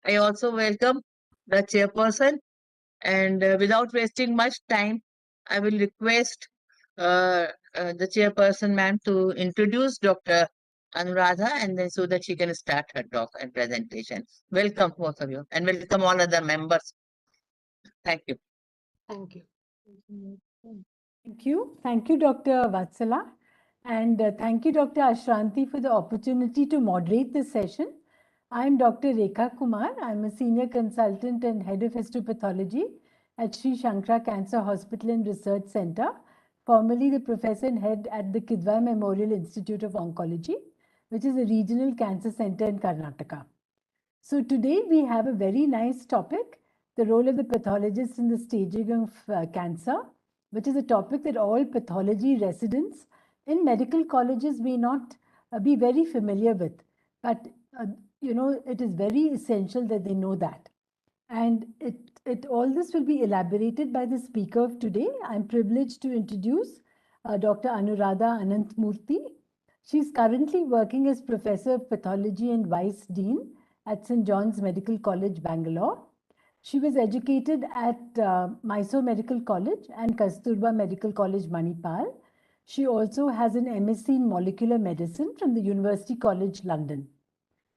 I also welcome the chairperson, and without wasting much time, I will request the chairperson, ma'am, to introduce Dr. Anuradha, and then so that she can start her talk and presentation. Welcome, both of you, and welcome all other members. Thank you. Thank you. Thank you. Thank you, Dr. Vatsala. And thank you, Dr. Ashranti, for the opportunity to moderate this session. I'm Dr. Rekha Kumar. I'm a senior consultant and head of histopathology at Sri Shankara Cancer Hospital and Research Center, formerly the professor and head at the Kidwai Memorial Institute of Oncology, which is a regional cancer center in Karnataka. So today we have a very nice topic, the role of the pathologist in the staging of cancer, which is a topic that all pathology residents in medical colleges may not be very familiar with. But, it is very essential that they know that. And all this will be elaborated by the speaker of today. I'm privileged to introduce Dr. Anuradha Anantmurthy. She's currently working as Professor of Pathology and Vice Dean at St. John's Medical College, Bangalore. She was educated at Mysore Medical College and Kasturba Medical College, Manipal. She also has an MSc in Molecular Medicine from the University College, London.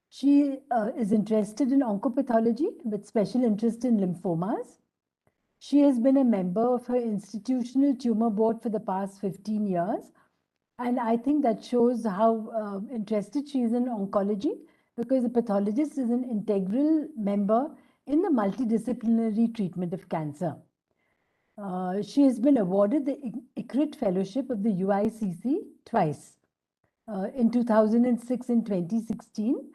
She is interested in oncopathology with special interest in lymphomas. She has been a member of her institutional tumor board for the past 15 years. And I think that shows how interested she is in oncology, because the pathologist is an integral member in the multidisciplinary treatment of cancer. She has been awarded the ICRIT Fellowship of the UICC twice, in 2006 and 2016.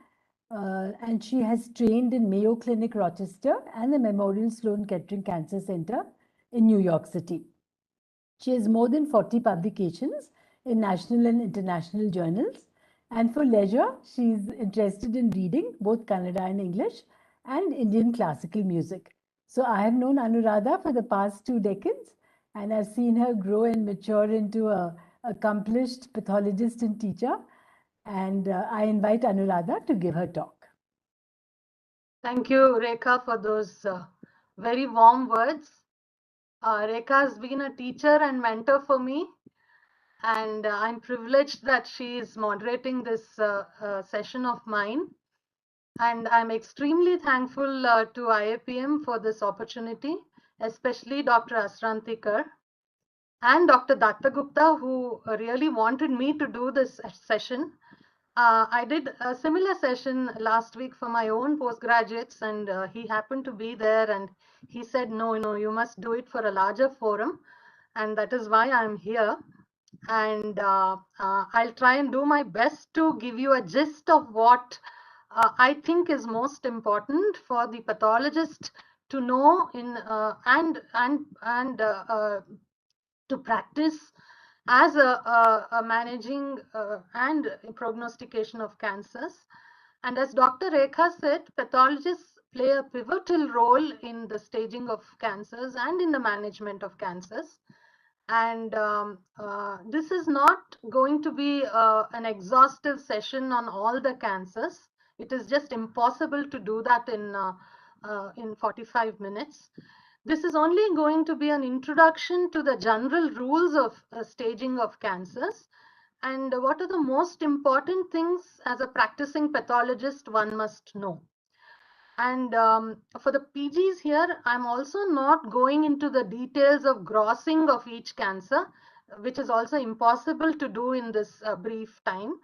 And she has trained in Mayo Clinic, Rochester, and the Memorial Sloan Kettering Cancer Center in New York City. She has more than 40 publications in national and international journals. And for leisure, she's interested in reading both Kannada and English and Indian classical music. So I have known Anuradha for the past 2 decades, and I've seen her grow and mature into an accomplished pathologist and teacher. And I invite Anuradha to give her talk. Thank you, Rekha, for those very warm words. Rekha has been a teacher and mentor for me, and I'm privileged that she is moderating this session of mine. And I'm extremely thankful to IAPM for this opportunity, especially Dr. Asrantikar and Dr. Datta Gupta, who really wanted me to do this session. I did a similar session last week for my own postgraduates, and he happened to be there, and he said, no, you must do it for a larger forum, and that is why I'm here. And I'll try and do my best to give you a gist of what I think is most important for the pathologist to know in to practice as a managing and prognostication of cancers. And as Dr. Rekha said, pathologists play a pivotal role in the staging of cancers and in the management of cancers. And this is not going to be an exhaustive session on all the cancers. It is just impossible to do that in 45 minutes. This is only going to be an introduction to the general rules of staging of cancers and what are the most important things as a practicing pathologist one must know. And for the PGs here, I'm also not going into the details of grossing of each cancer, which is also impossible to do in this brief time.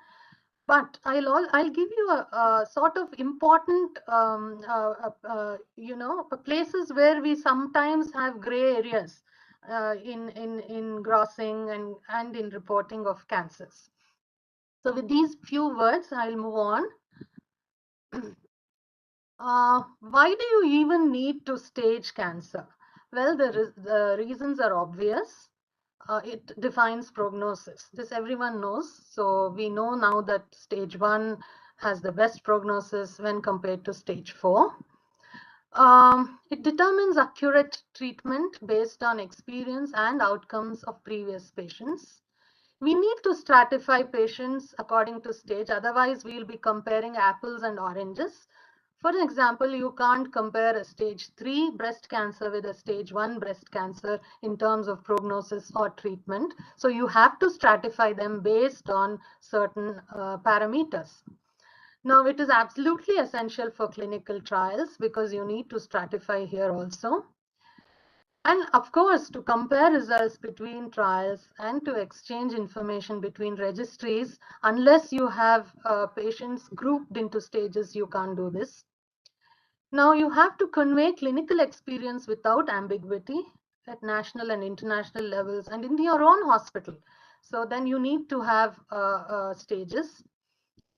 But I'll give you a sort of important, places where we sometimes have gray areas in grossing and in reporting of cancers. So with these few words, I'll move on. Why do you even need to stage cancer? Well, the reasons are obvious. It defines prognosis. This everyone knows. So we know now that stage 1 has the best prognosis when compared to stage 4. It determines accurate treatment based on experience and outcomes of previous patients. We need to stratify patients according to stage. Otherwise, we'll be comparing apples and oranges. For example, you can't compare a stage 3 breast cancer with a stage 1 breast cancer in terms of prognosis or treatment. So you have to stratify them based on certain parameters. Now, it is absolutely essential for clinical trials because you need to stratify here also. And of course, to compare results between trials and to exchange information between registries, unless you have patients grouped into stages, you can't do this. Now, you have to convey clinical experience without ambiguity at national and international levels and in your own hospital. So then you need to have stages.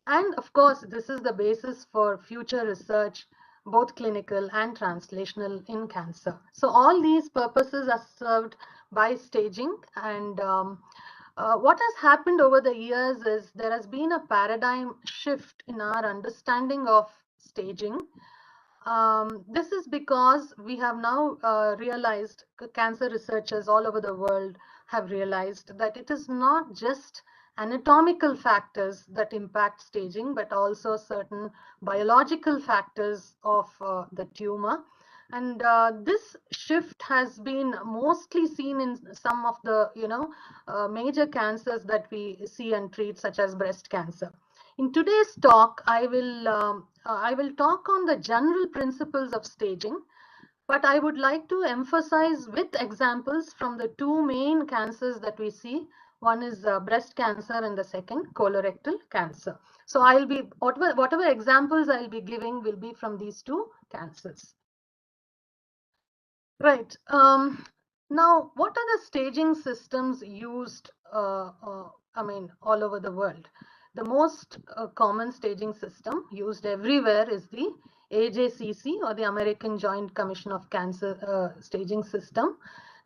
And of course, this is the basis for future research, both clinical and translational in cancer. So all these purposes are served by staging. And what has happened over the years is there has been a paradigm shift in our understanding of staging. This is because we have now realized, cancer researchers all over the world have realized that it is not just anatomical factors that impact staging, but also certain biological factors of the tumor. And this shift has been mostly seen in some of the major cancers that we see and treat, such as breast cancer. In today's talk, I will talk on the general principles of staging, but I would like to emphasize with examples from the two main cancers that we see. One is breast cancer and the second colorectal cancer. So I'll be, whatever examples I'll be giving will be from these two cancers. Right. Now, what are the staging systems used, all over the world? The most common staging system used everywhere is the AJCC, or the American Joint Commission of Cancer staging system.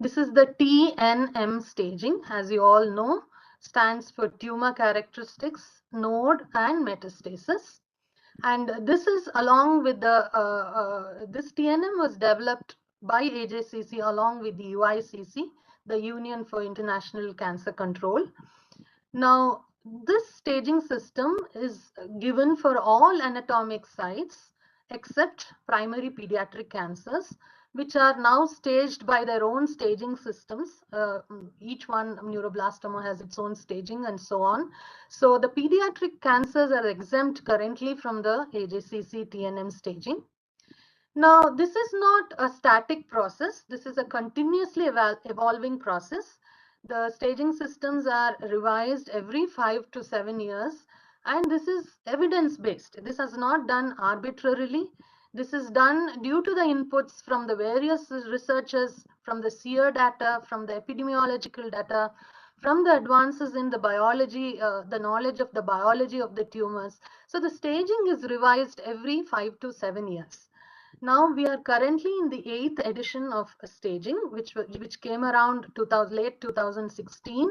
This is the TNM staging, as you all know, stands for tumor characteristics, node, and metastasis. And this is along with the, this TNM was developed by AJCC along with the UICC, the Union for International Cancer Control. Now, this staging system is given for all anatomic sites except primary pediatric cancers, which are now staged by their own staging systems. Each one, neuroblastoma, has its own staging and so on. So the pediatric cancers are exempt currently from the AJCC TNM staging. Now, this is not a static process. This is a continuously evolving process. The staging systems are revised every 5 to 7 years, and this is evidence-based. This is not done arbitrarily. This is done due to the inputs from the various researchers, from the SEER data, from the epidemiological data, from the advances in the biology, the knowledge of the biology of the tumors. So the staging is revised every 5 to 7 years. Now we are currently in the 8th edition of staging, which came around late 2016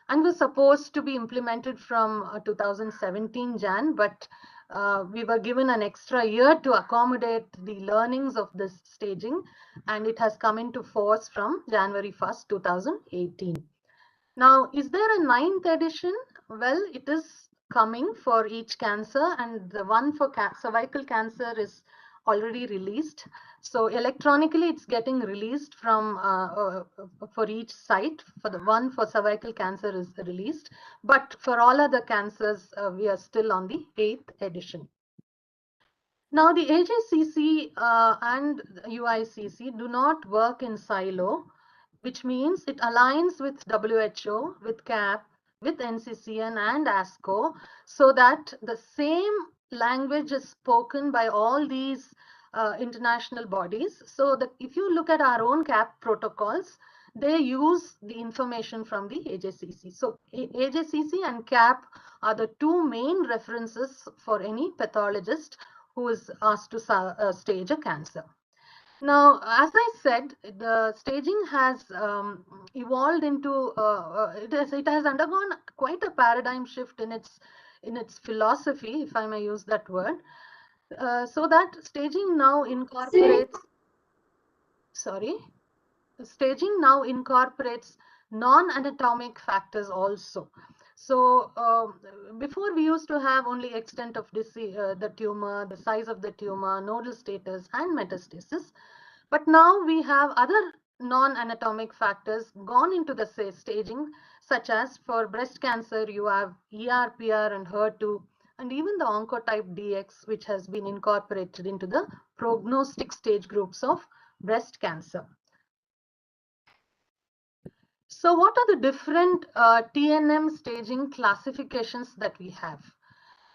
and was supposed to be implemented from 2017 Jan, but we were given an extra year to accommodate the learnings of this staging, and it has come into force from January 1st, 2018. Now, is there a 9th edition? Well, it is coming for each cancer, and the one for cervical cancer is already released. So electronically, it's getting released from for each site. For the one for cervical cancer is released, but for all other cancers, we are still on the 8th edition. Now, the AJCC and UICC do not work in silo, which means it aligns with WHO, with CAP, with NCCN and ASCO, so that the same language is spoken by all these international bodies. So that if you look at our own CAP protocols, they use the information from the AJCC. So AJCC and CAP are the two main references for any pathologist who is asked to stage a cancer. Now, as I said, the staging has evolved into, it has undergone quite a paradigm shift in its philosophy, if I may use that word, so that staging now incorporates, staging now incorporates non-anatomic factors also. So before we used to have only extent of the tumor, the size of the tumor, nodal status, and metastasis. But now we have other non-anatomic factors gone into the staging, such as for breast cancer, you have ER, PR, and HER2, and even the oncotype DX, which has been incorporated into the prognostic stage groups of breast cancer. So what are the different TNM staging classifications that we have?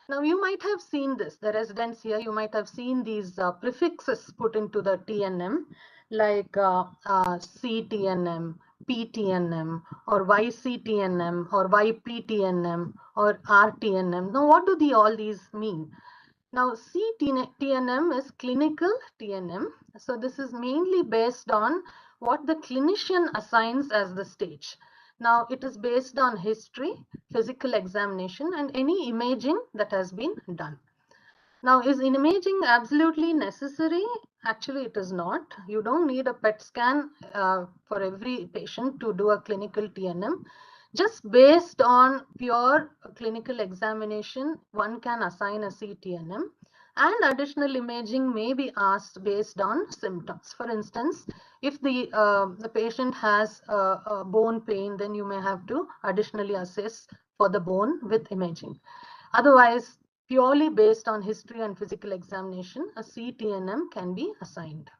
Now you might have seen this, the residents here, you might have seen these prefixes put into the TNM, like CTNM, PTNM, or YCTNM, or YPTNM, or RTNM. Now what do all these mean? Now CTNM is clinical TNM. So this is mainly based on what the clinician assigns as the stage. Now it is based on history, physical examination, and any imaging that has been done. Now, is imaging absolutely necessary? Actually, it is not. You don't need a PET scan for every patient to do a clinical TNM. Just based on pure clinical examination, one can assign a CTNM, and additional imaging may be asked based on symptoms. For instance, if the patient has a bone pain, then you may have to additionally assess for the bone with imaging. Otherwise, purely based on history and physical examination, a CTNM can be assigned.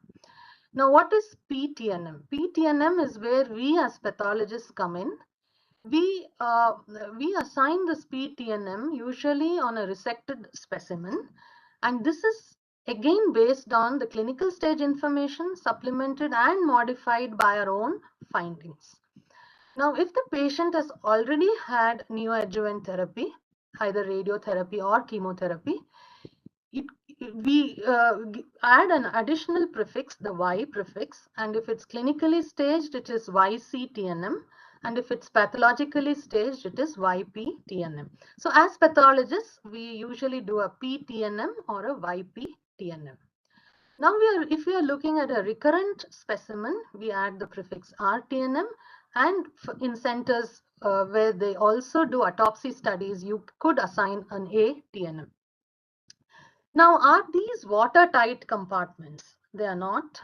Now, what is PTNM? PTNM is where we as pathologists come in. We assign this PTNM usually on a resected specimen, and this is again based on the clinical stage information supplemented and modified by our own findings. Now, if the patient has already had neoadjuvant therapy, either radiotherapy or chemotherapy, we add an additional prefix, the Y prefix, and if it's clinically staged, it is YCTNM, and if it's pathologically staged, it is YPTNM. So as pathologists, we usually do a PTNM or a YPTNM. Now if we are looking at a recurrent specimen, we add the prefix RTNM, and in centers where they also do autopsy studies, you could assign an ATNM. Now, are these watertight compartments? They are not.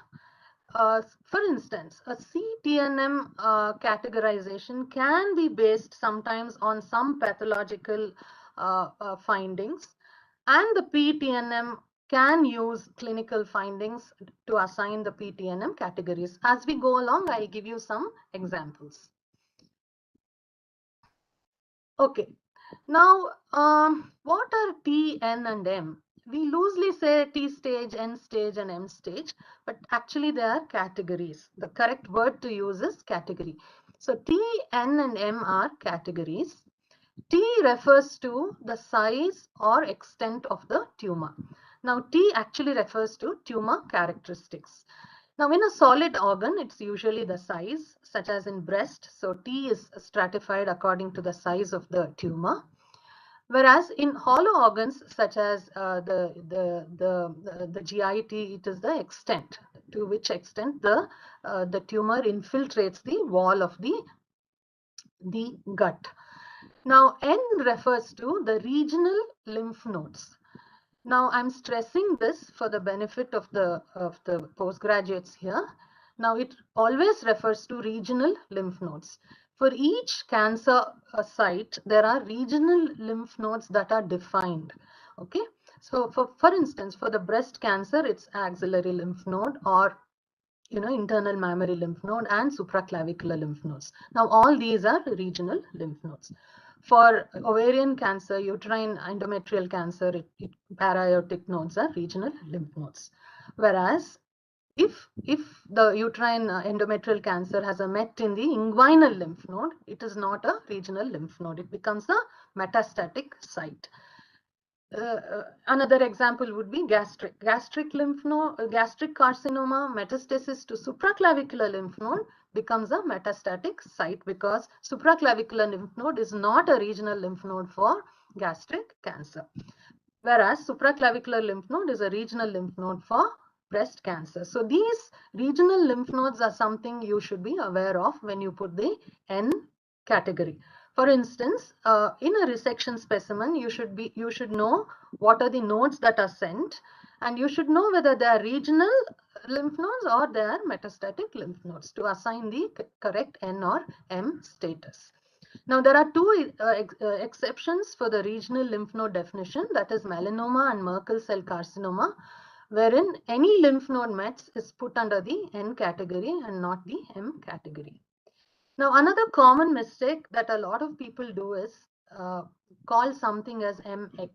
For instance, a CTNM categorization can be based sometimes on some pathological findings, and the PTNM can use clinical findings to assign the PTNM categories. As we go along, I'll give you some examples. Okay, now what are T, N, and M? We loosely say T stage, N stage, and M stage, but actually they are categories. The correct word to use is category. So T, N, and M are categories. T refers to the size or extent of the tumor. Now, T actually refers to tumor characteristics. Now, in a solid organ, it's usually the size, such as in breast. So, T is stratified according to the size of the tumor. Whereas in hollow organs, such as the GIT, it is the extent, to which extent the tumor infiltrates the wall of the gut. Now, N refers to the regional lymph nodes. Now, I'm stressing this for the benefit of the postgraduates here. Now, it always refers to regional lymph nodes. For each cancer site, there are regional lymph nodes that are defined. Okay, so for instance, for the breast cancer, it's axillary lymph node, or internal mammary lymph node, and supraclavicular lymph nodes. Now, all these are regional lymph nodes. For ovarian cancer, uterine endometrial cancer, para-aortic nodes are regional lymph nodes. Whereas, if the uterine endometrial cancer has a met in the inguinal lymph node, it is not a regional lymph node. It becomes a metastatic site. Another example would be gastric carcinoma. Metastasis to supraclavicular lymph node becomes a metastatic site, because supraclavicular lymph node is not a regional lymph node for gastric cancer, whereas supraclavicular lymph node is a regional lymph node for breast cancer. So these regional lymph nodes are something you should be aware of when you put the N category. For instance, in a resection specimen, you should know what are the nodes that are sent, and you should know whether they are regional lymph nodes or they are metastatic lymph nodes to assign the correct N or M status. Now, there are two exceptions for the regional lymph node definition, that is melanoma and Merkel cell carcinoma, wherein any lymph node mets is put under the N category and not the M category. Now, another common mistake that a lot of people do is call something as MX.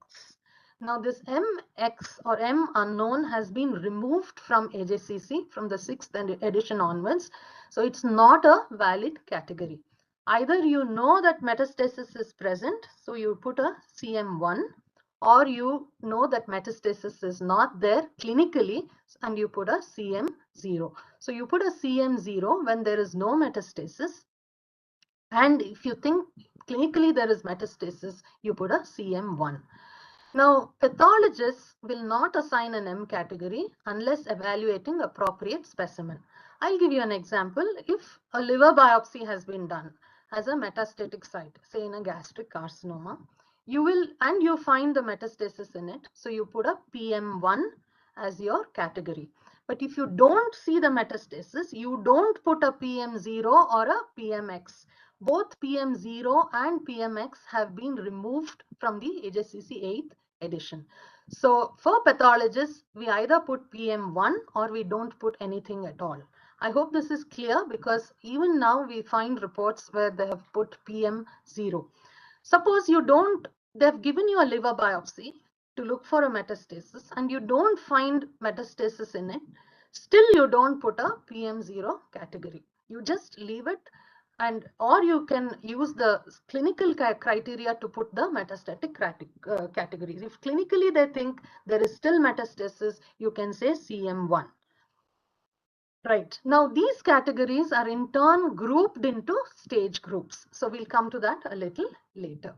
Now, this MX or M unknown has been removed from AJCC from the 6th edition onwards. So, it's not a valid category. Either you know that metastasis is present, so you put a CM1, or you know that metastasis is not there clinically and you put a CM0. So, you put a CM0 when there is no metastasis. And if you think clinically there is metastasis, you put a CM1. Now, pathologists will not assign an M category unless evaluating appropriate specimen. I'll give you an example. If a liver biopsy has been done as a metastatic site, say in a gastric carcinoma, you find the metastasis in it. So you put a PM1 as your category. But if you don't see the metastasis, you don't put a PM0 or a PMX. Both PM0 and PMX have been removed from the AJCC 8th edition. So for pathologists, we either put PM1 or we don't put anything at all. I hope this is clear, because even now we find reports where they have put PM0. Suppose they've given you a liver biopsy to look for a metastasis and you don't find metastasis in it, still you don't put a PM0 category. You just leave it, or you can use the clinical criteria to put the metastatic categories. If clinically they think there is still metastasis, you can say CM1. Right. Now, these categories are in turn grouped into stage groups. So we'll come to that a little later.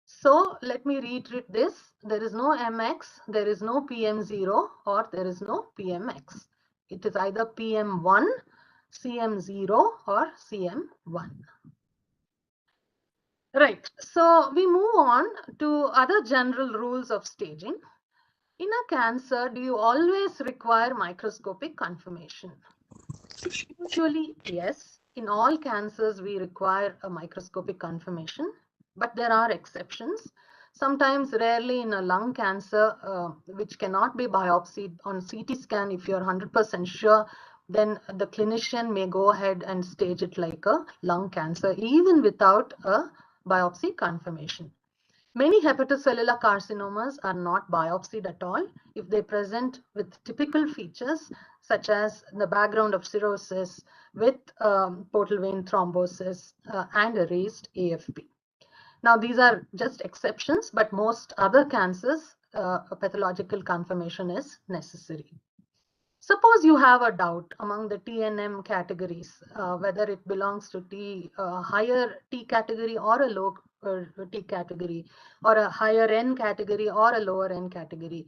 So let me reiterate this. There is no MX, there is no PM0, or there is no PMX. It is either PM1, CM0, or CM1. Right. So we move on to other general rules of staging. In a cancer, do you always require microscopic confirmation? Usually, yes. In all cancers, we require a microscopic confirmation, but there are exceptions. Sometimes, rarely in a lung cancer, which cannot be biopsied on CT scan, if you're 100% sure, then the clinician may go ahead and stage it like a lung cancer, even without a biopsy confirmation. Many hepatocellular carcinomas are not biopsied at all if they present with typical features such as the background of cirrhosis with portal vein thrombosis and a raised AFP. Now, these are just exceptions, but most other cancers, a pathological confirmation is necessary. Suppose you have a doubt among the TNM categories, whether it belongs to higher T category or a low T category, or a higher N category or a lower N category.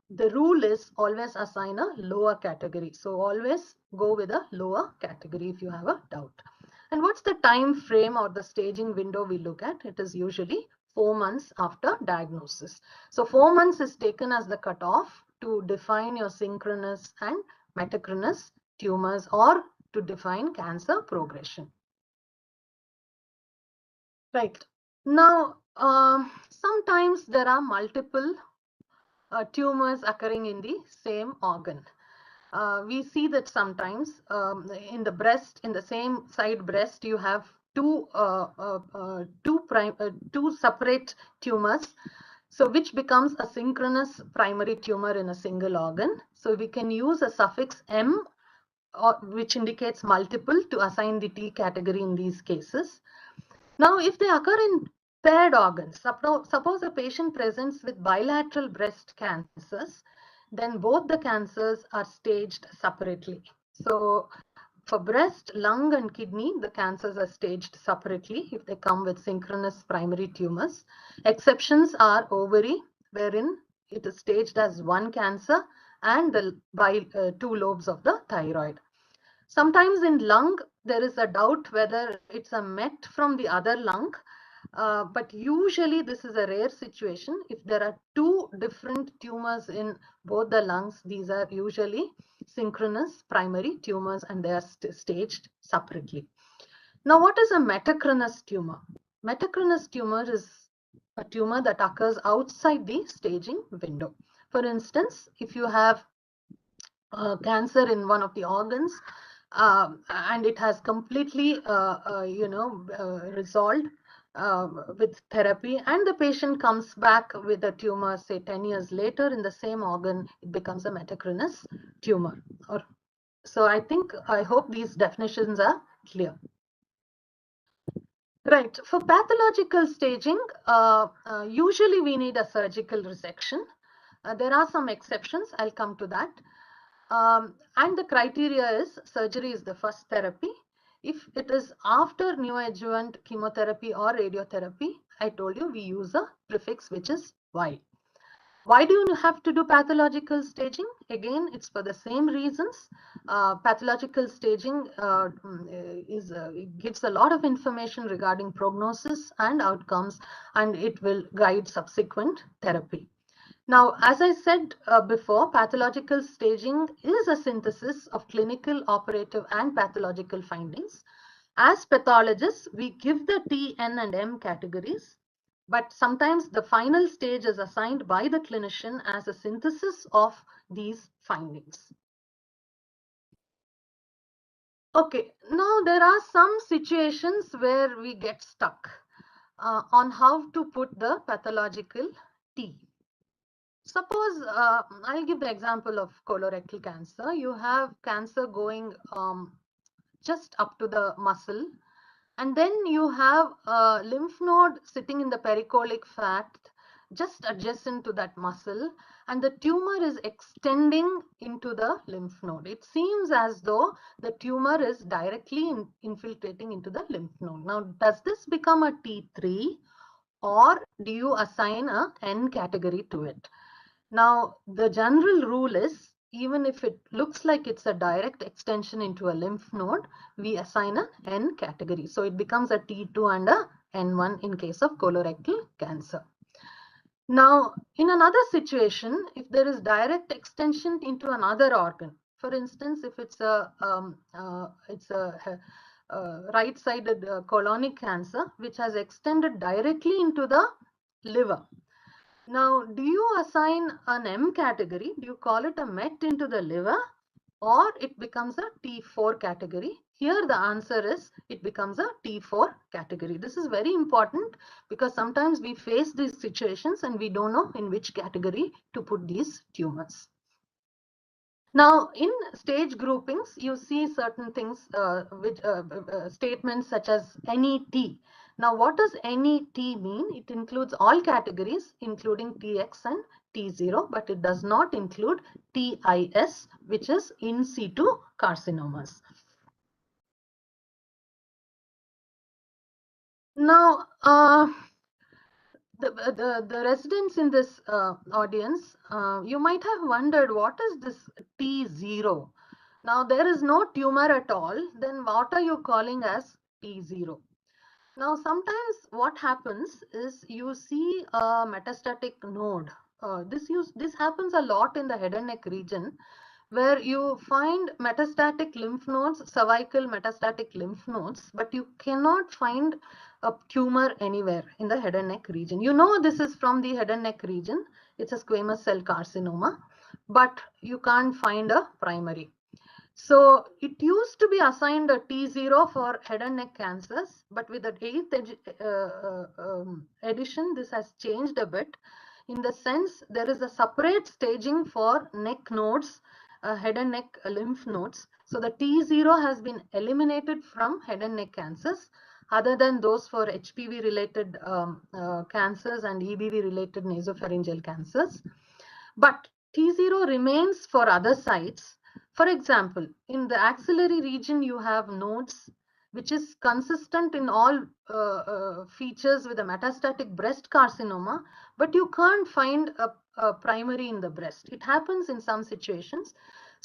The rule is always assign a lower category. So always go with a lower category if you have a doubt. And what's the time frame or the staging window we look at? It is usually 4 months after diagnosis. So 4 months is taken as the cutoff to define your synchronous and metachronous tumors, or to define cancer progression. Right. Now, sometimes there are multiple tumors occurring in the same organ. We see that sometimes in the breast, in the same side breast, you have two separate tumors. So which becomes a synchronous primary tumor in a single organ. So we can use a suffix M, which indicates multiple, to assign the T category in these cases. Now, if they occur in paired organs, suppose a patient presents with bilateral breast cancers, then both the cancers are staged separately. So for breast, lung, and kidney, the cancers are staged separately if they come with synchronous primary tumors. Exceptions are ovary, wherein it is staged as one cancer, and the 2 lobes of the thyroid. Sometimes in lung, there is a doubt whether it's a met from the other lung, but usually this is a rare situation. If there are two different tumors in both the lungs, these are usually synchronous primary tumors and they are staged separately. Now, what is a metachronous tumor? Metachronous tumor is a tumor that occurs outside the staging window. For instance, if you have cancer in one of the organs and it has completely resolved with therapy, and the patient comes back with a tumor, say 10 years later in the same organ, it becomes a metachronous tumor. So I hope these definitions are clear. Right. For pathological staging, usually we need a surgical resection. There are some exceptions. I'll come to that. And the criteria is surgery is the first therapy. If it is after neoadjuvant chemotherapy or radiotherapy, I told you we use a prefix which is Y. Why do you have to do pathological staging? Again, it's for the same reasons. Pathological staging gives a lot of information regarding prognosis and outcomes, and it will guide subsequent therapy. Now, as I said before, pathological staging is a synthesis of clinical, operative, and pathological findings. As pathologists, we give the T, N, and M categories, but sometimes the final stage is assigned by the clinician as a synthesis of these findings. Okay, now there are some situations where we get stuck on how to put the pathological T. Suppose I'll give the example of colorectal cancer. You have cancer going just up to the muscle, and then you have a lymph node sitting in the pericholic fat just adjacent to that muscle, and the tumor is extending into the lymph node. It seems as though the tumor is directly infiltrating into the lymph node. Now, does this become a T3 or do you assign a N category to it? Now, the general rule is, even if it looks like it's a direct extension into a lymph node, we assign an N category. So it becomes a T2 and a N1 in case of colorectal cancer. Now, in another situation, if there is direct extension into another organ, for instance, if it's a right-sided colonic cancer, which has extended directly into the liver. Now, do you assign an M category? Do you call it a MET into the liver, or it becomes a T4 category? Here the answer is it becomes a T4 category. This is very important because sometimes we face these situations and we don't know in which category to put these tumors. Now, in stage groupings, you see certain things, statements such as NET. Now, what does NET mean? It includes all categories, including TX and T0, but it does not include TIS, which is in situ carcinomas. Now, the residents in this audience, you might have wondered, what is this T0? Now, there is no tumor at all. Then what are you calling as T0? Now, sometimes what happens is you see a metastatic node. This happens a lot in the head and neck region, where you find metastatic lymph nodes, cervical metastatic lymph nodes, but you cannot find a tumor anywhere in the head and neck region. You know this is from the head and neck region. It's a squamous cell carcinoma, but you can't find a primary. So it used to be assigned a T0 for head and neck cancers, but with the 8th edition, this has changed a bit. In the sense, there is a separate staging for neck nodes, head and neck lymph nodes. So the T0 has been eliminated from head and neck cancers, other than those for HPV related cancers and EBV related nasopharyngeal cancers. But T0 remains for other sites. For example, in the axillary region, you have nodes, which is consistent in all features with a metastatic breast carcinoma, but you can't find a primary in the breast. It happens in some situations.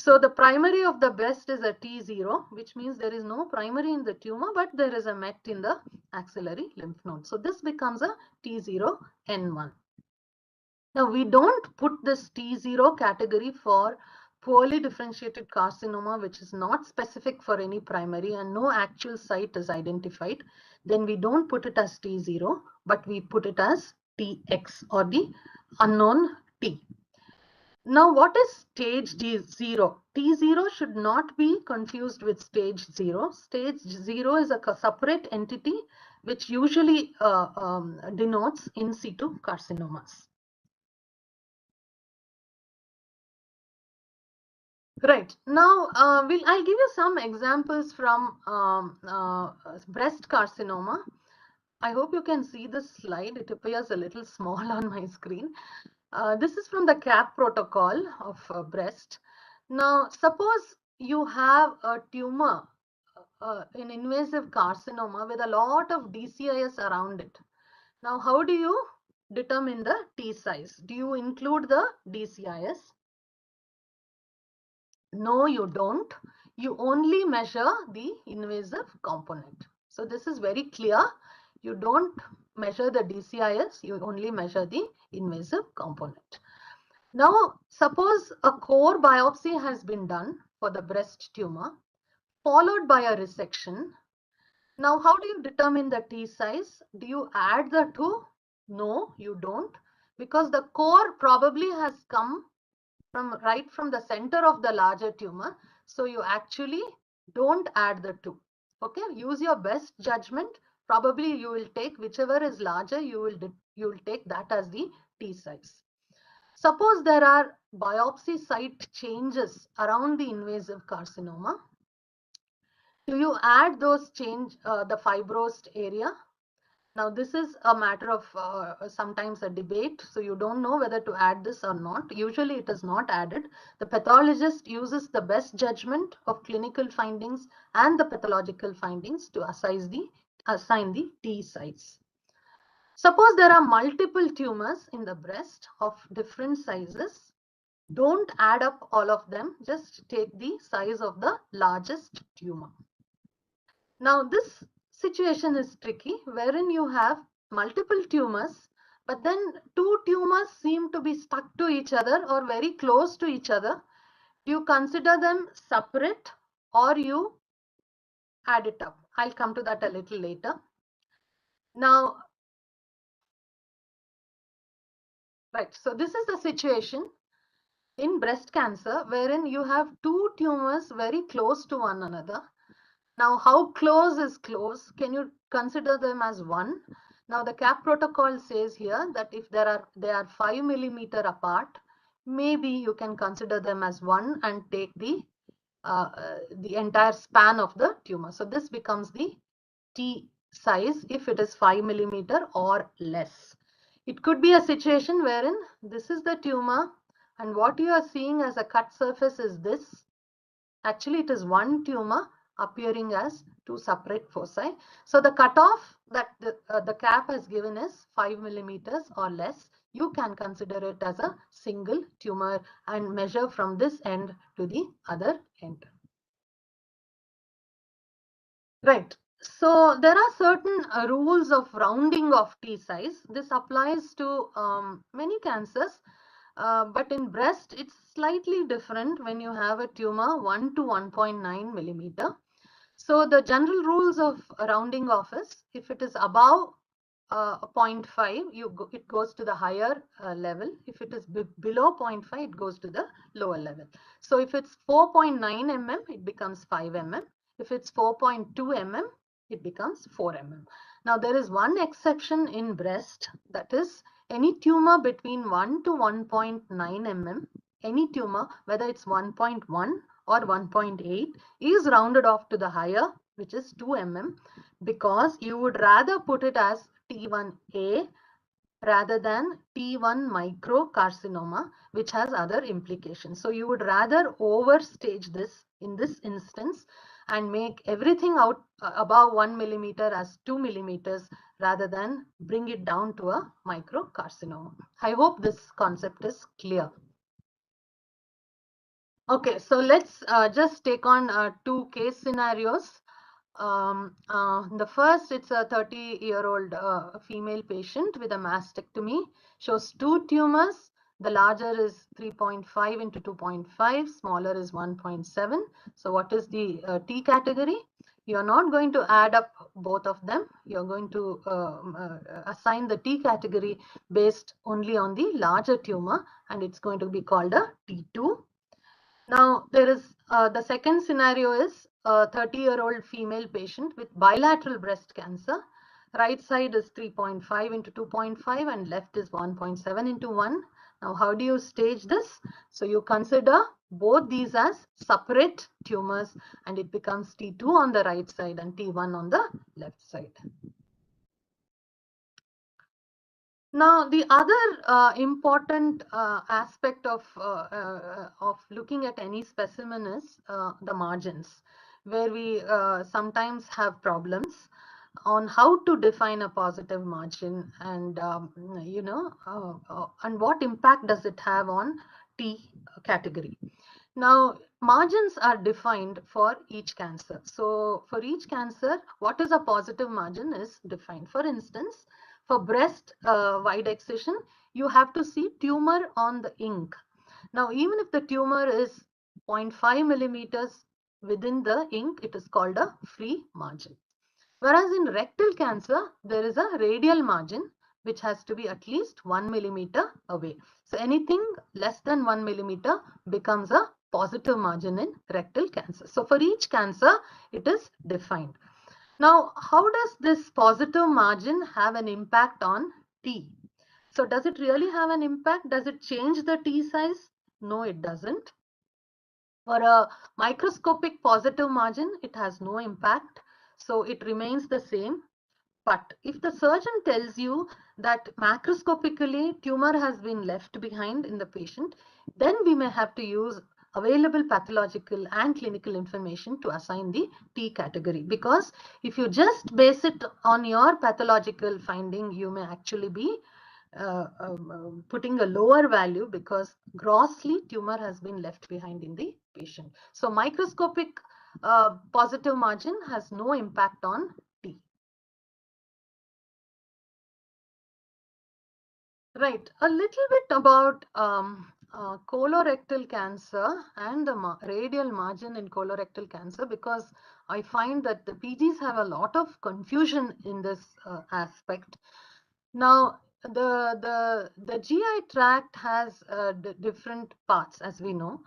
So the primary of the breast is a T0, which means there is no primary in the tumor, but there is a met in the axillary lymph node. So this becomes a T0N1. Now we don't put this T0 category for poorly differentiated carcinoma, which is not specific for any primary and no actual site is identified. Then we don't put it as T0, but we put it as TX or the unknown T. Now, what is stage D0? T0 should not be confused with stage 0. Stage 0 is a separate entity which usually denotes in situ carcinomas. Right. Now, I'll give you some examples from breast carcinoma. I hope you can see this slide. It appears a little small on my screen. This is from the CAP protocol of breast. Now, suppose you have a tumor, an invasive carcinoma with a lot of DCIS around it. Now, how do you determine the T size? Do you include the DCIS? No, you don't. You only measure the invasive component. So this is very clear. You don't measure the DCIS, you only measure the invasive component. Now, suppose a core biopsy has been done for the breast tumor, followed by a resection. Now, how do you determine the T size? Do you add the two? No, you don't, because the core probably has come right from the center of the larger tumor. So you actually don't add the two. Okay, use your best judgment. Probably you will take whichever is larger, you will take that as the T size. Suppose there are biopsy site changes around the invasive carcinoma. Do you add those change the fibrosed area? Now, this is a matter of sometimes a debate, so you don't know whether to add this or not. Usually, it is not added. The pathologist uses the best judgment of clinical findings and the pathological findings to assign the T size. Suppose there are multiple tumors in the breast of different sizes. Don't add up all of them. Just take the size of the largest tumor. Now, this situation is tricky, wherein you have multiple tumors, but then two tumors seem to be stuck to each other or very close to each other. Do you consider them separate or you add it up? I'll come to that a little later. Now, right, so this is the situation in breast cancer wherein you have two tumors very close to one another. Now, how close is close? Can you consider them as one? Now, the CAP protocol says here that if they are 5 millimeter apart, maybe you can consider them as one and take the entire span of the tumor. So this becomes the T size if it is 5 millimeter or less. It could be a situation wherein this is the tumor and what you are seeing as a cut surface is this. Actually, it is one tumor appearing as two separate foci. So the cutoff that the CAP has given is 5 millimeters or less. You can consider it as a single tumor and measure from this end to the other end. Right. So there are certain rules of rounding of T size. This applies to many cancers. But in breast, it's slightly different when you have a tumor 1 to 1.9 millimeter. So the general rules of rounding off is if it is above 0.5, it goes to the higher level. If it is below 0.5, it goes to the lower level. So if it's 4.9 mm, it becomes 5 mm. If it's 4.2 mm, it becomes 4 mm. Now there is one exception in breast, that is any tumor between 1 to 1.9 mm, any tumor, whether it's 1.1 or 1.8, is rounded off to the higher, which is 2 mm, because you would rather put it as T1A rather than T1 microcarcinoma, which has other implications. So you would rather overstage this in this instance and make everything out above 1 millimeter as 2 millimeters rather than bring it down to a microcarcinoma. I hope this concept is clear. Okay, so let's just take on 2 case scenarios. The first, it's a 30-year-old female patient with a mastectomy, shows 2 tumors. The larger is 3.5 into 2.5, smaller is 1.7. So what is the T category? You're not going to add up both of them. You're going to assign the T category based only on the larger tumor, and it's going to be called a T2. Now, there is the second scenario is a 30-year-old female patient with bilateral breast cancer. Right side is 3.5 into 2.5 and left is 1.7 into 1. Now, how do you stage this? So, you consider both these as separate tumors and it becomes T2 on the right side and T1 on the left side. Now, the other important aspect of looking at any specimen is the margins, where we sometimes have problems on how to define a positive margin and and what impact does it have on T category. Now, margins are defined for each cancer. So, for each cancer, what is a positive margin is defined. For instance, for breast wide excision, you have to see tumor on the ink. Now, even if the tumor is 0.5 millimeters within the ink, it is called a free margin. Whereas in rectal cancer, there is a radial margin which has to be at least 1 millimeter away. So anything less than 1 millimeter becomes a positive margin in rectal cancer. So for each cancer, it is defined. Now, how does this positive margin have an impact on T? So does it really have an impact? Does it change the T size? No, it doesn't. For a microscopic positive margin, it has no impact. So it remains the same. But if the surgeon tells you that macroscopically tumor has been left behind in the patient, then we may have to use available pathological and clinical information to assign the T category. Because if you just base it on your pathological finding, you may actually be putting a lower value because grossly tumor has been left behind in the patient. So microscopic positive margin has no impact on T. Right, a little bit about colorectal cancer and the radial margin in colorectal cancer, because I find that the PGs have a lot of confusion in this aspect. Now, the GI tract has different parts, as we know,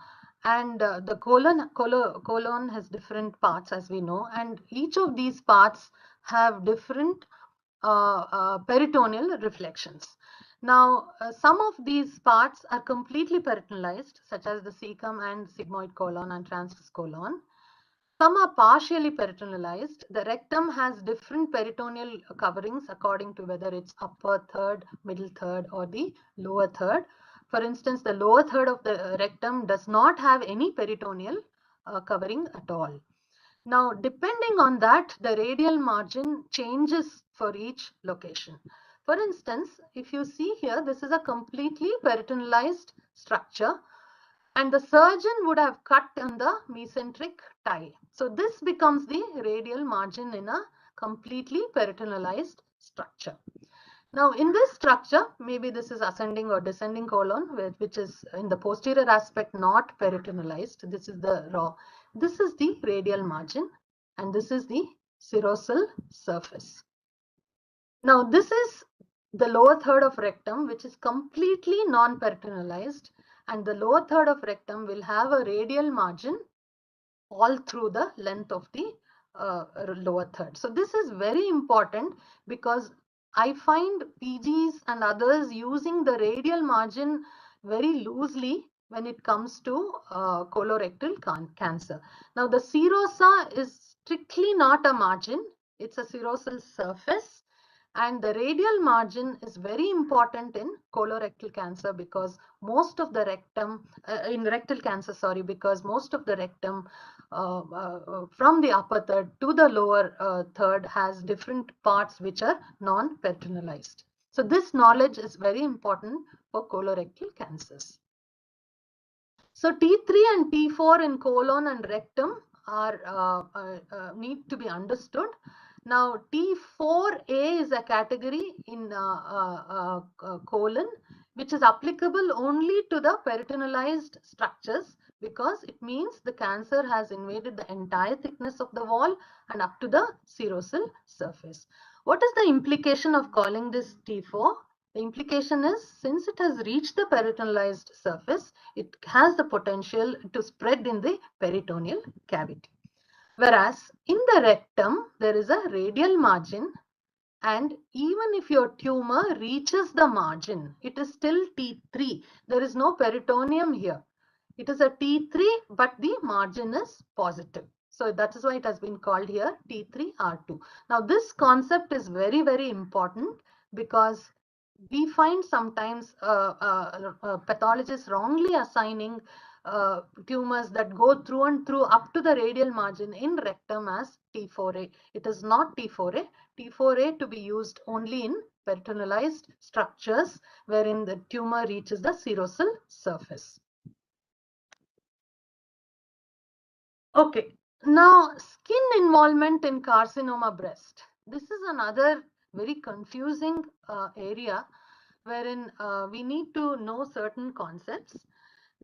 and the colon has different parts, as we know, and each of these parts have different peritoneal reflections. Now, some of these parts are completely peritonealized, such as the cecum and sigmoid colon and transverse colon. Some are partially peritonealized. The rectum has different peritoneal coverings according to whether it's upper third, middle third, or the lower third. For instance, the lower third of the rectum does not have any peritoneal covering at all. Now, depending on that, the radial margin changes for each location. For instance, if you see here, this is a completely peritonealized structure, and the surgeon would have cut on the mesenteric tie. So this becomes the radial margin in a completely peritonealized structure. Now, in this structure, maybe this is ascending or descending colon, which is in the posterior aspect not peritonealized. This is the raw. This is the radial margin, and this is the serosal surface. Now, this is the lower third of rectum, which is completely non-peritonealized, and the lower third of rectum will have a radial margin all through the length of the lower third. So this is very important because I find PGs and others using the radial margin very loosely when it comes to colorectal cancer. Now, the serosa is strictly not a margin. It's a serosal surface. And the radial margin is very important in colorectal cancer because most of the rectum, in rectal cancer, sorry, because most of the rectum from the upper third to the lower third has different parts which are non-peritonealized. So this knowledge is very important for colorectal cancers. So T3 and T4 in colon and rectum are need to be understood. Now T4A is a category in colon, which is applicable only to the peritonealized structures, because it means the cancer has invaded the entire thickness of the wall and up to the serosal surface. What is the implication of calling this T4? The implication is, since it has reached the peritonealized surface, it has the potential to spread in the peritoneal cavity. Whereas in the rectum, there is a radial margin, and even if your tumor reaches the margin, it is still T3. There is no peritoneum here. It is a T3, but the margin is positive. So that is why it has been called here T3R2. Now this concept is very, very important, because we find sometimes pathologists wrongly assigning tumors that go through and through up to the radial margin in rectum as T4A. It is not T4A. T4A to be used only in peritonealized structures wherein the tumor reaches the serosal surface. Okay, now skin involvement in carcinoma breast. This is another very confusing area wherein we need to know certain concepts.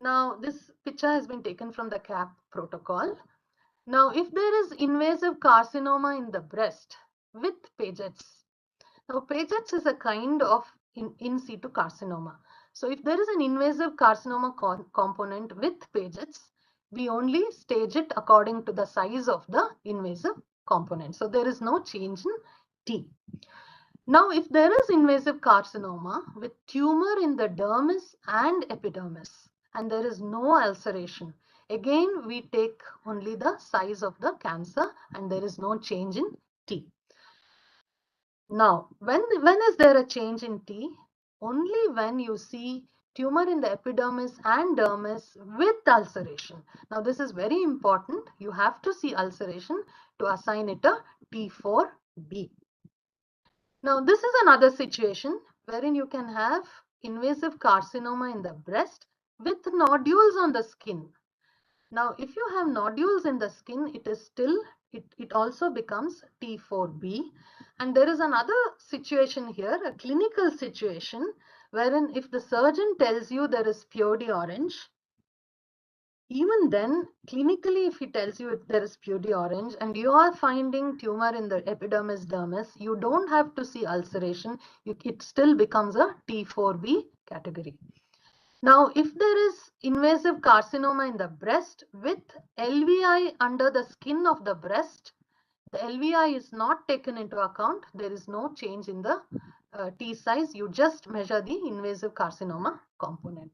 Now, this picture has been taken from the CAP protocol. Now, if there is invasive carcinoma in the breast with Paget's, now Paget's is a kind of in situ carcinoma. So, if there is an invasive carcinoma component with Paget's, we only stage it according to the size of the invasive component. So, there is no change in T. Now, if there is invasive carcinoma with tumor in the dermis and epidermis, and there is no ulceration, again we take only the size of the cancer and there is no change in T. Now, when is there a change in T? Only when you see tumor in the epidermis and dermis with ulceration. Now, this is very important. You have to see ulceration to assign it a T4B. Now, this is another situation wherein you can have invasive carcinoma in the breast with nodules on the skin. Now, if you have nodules in the skin, it is still, it also becomes T4B. And there is another situation here, a clinical situation, wherein if the surgeon tells you there is purity orange, even then, clinically, if he tells you if there is purity orange and you are finding tumor in the epidermis dermis, you don't have to see ulceration. It still becomes a T4B category. Now, if there is invasive carcinoma in the breast with LVI under the skin of the breast, the LVI is not taken into account. There is no change in the T size. You just measure the invasive carcinoma component.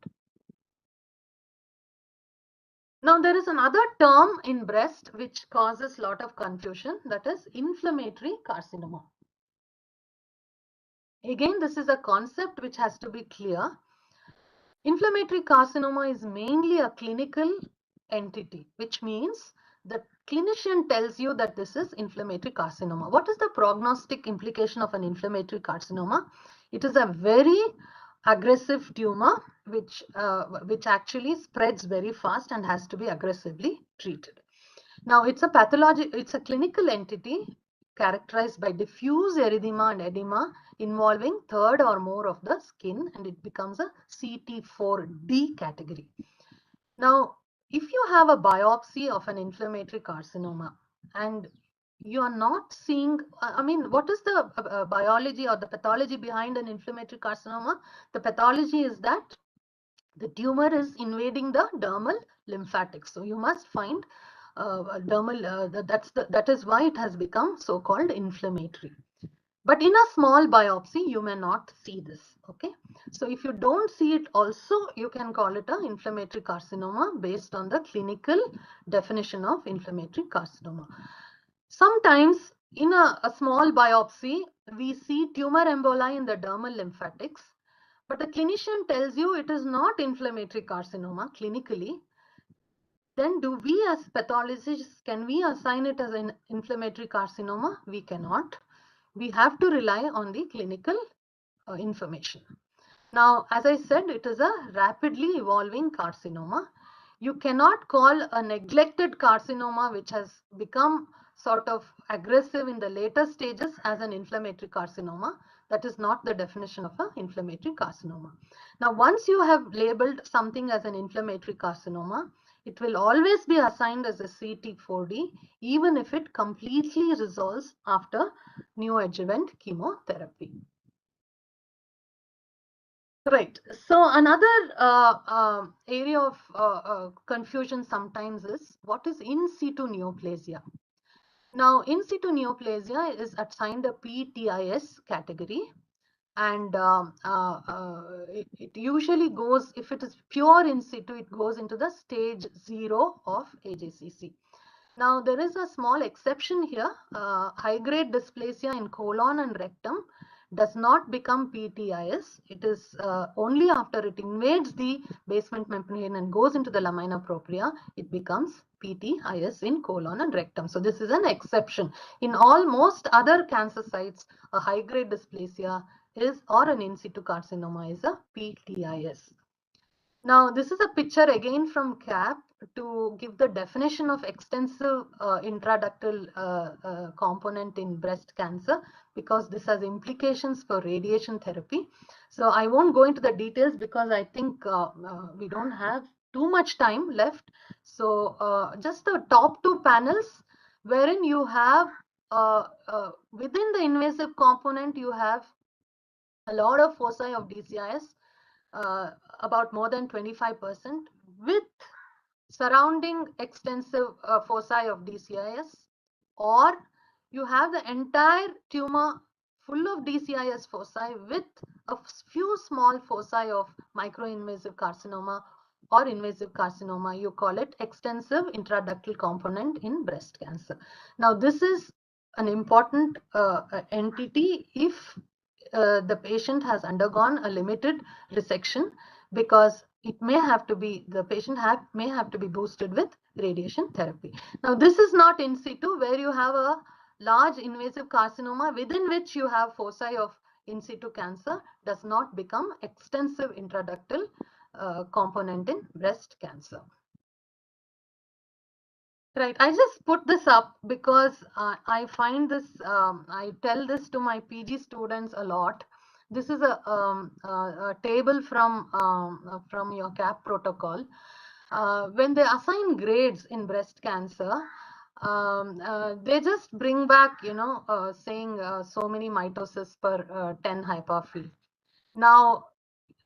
Now, there is another term in breast which causes a lot of confusion, that is inflammatory carcinoma. Again, this is a concept which has to be clear. Inflammatory carcinoma is mainly a clinical entity, which means the clinician tells you that this is inflammatory carcinoma. What is the prognostic implication of an inflammatory carcinoma? It is a very aggressive tumor which actually spreads very fast and has to be aggressively treated. Now, it's a clinical entity characterized by diffuse erythema and edema involving third or more of the skin, and it becomes a CT4D category. Now, if you have a biopsy of an inflammatory carcinoma and you are not seeing, what is the biology or the pathology behind an inflammatory carcinoma? The pathology is that the tumor is invading the dermal lymphatics. So you must find that is why it has become so-called inflammatory. But in a small biopsy, you may not see this. Okay. So if you don't see it also, you can call it an inflammatory carcinoma based on the clinical definition of inflammatory carcinoma. Sometimes in a small biopsy, we see tumor emboli in the dermal lymphatics, but the clinician tells you it is not inflammatory carcinoma clinically. Then do we as pathologists, can we assign it as an inflammatory carcinoma? We cannot. We have to rely on the clinical information. Now, as I said, it is a rapidly evolving carcinoma. You cannot call a neglected carcinoma, which has become sort of aggressive in the later stages, as an inflammatory carcinoma. That is not the definition of an inflammatory carcinoma. Now, once you have labeled something as an inflammatory carcinoma, it will always be assigned as a CT4D, even if it completely resolves after neoadjuvant chemotherapy. Right. So another area of confusion sometimes is what is in situ neoplasia. Now, in situ neoplasia is assigned a PTIS category, and it usually goes, if it is pure in situ, it goes into the stage 0 of AJCC. Now, there is a small exception here. High-grade dysplasia in colon and rectum does not become PTIS. It is only after it invades the basement membrane and goes into the lamina propria, it becomes PTIS in colon and rectum. So this is an exception. In almost other cancer sites, a high-grade dysplasia is, or an in situ carcinoma is, a PTIS. Now, this is a picture again from CAP to give the definition of extensive intraductal component in breast cancer, because this has implications for radiation therapy. So I won't go into the details because I think we don't have too much time left. So just the top two panels, wherein you have within the invasive component, you have a lot of foci of DCIS, about more than 25%, with surrounding extensive foci of DCIS, or you have the entire tumor full of DCIS foci with a few small foci of microinvasive carcinoma or invasive carcinoma. You call it extensive intraductal component in breast cancer. Now, this is an important entity if the patient has undergone a limited resection, because it may have to be, the patient may have to be boosted with radiation therapy. Now, this is not in situ, where you have a large invasive carcinoma within which you have foci of in situ cancer, does not become extensive intraductal component in breast cancer. Right, I just put this up because I find this, I tell this to my PG students a lot. This is a table from your CAP protocol. When they assign grades in breast cancer, they just bring back, saying so many mitosis per 10 hyperfield. Now,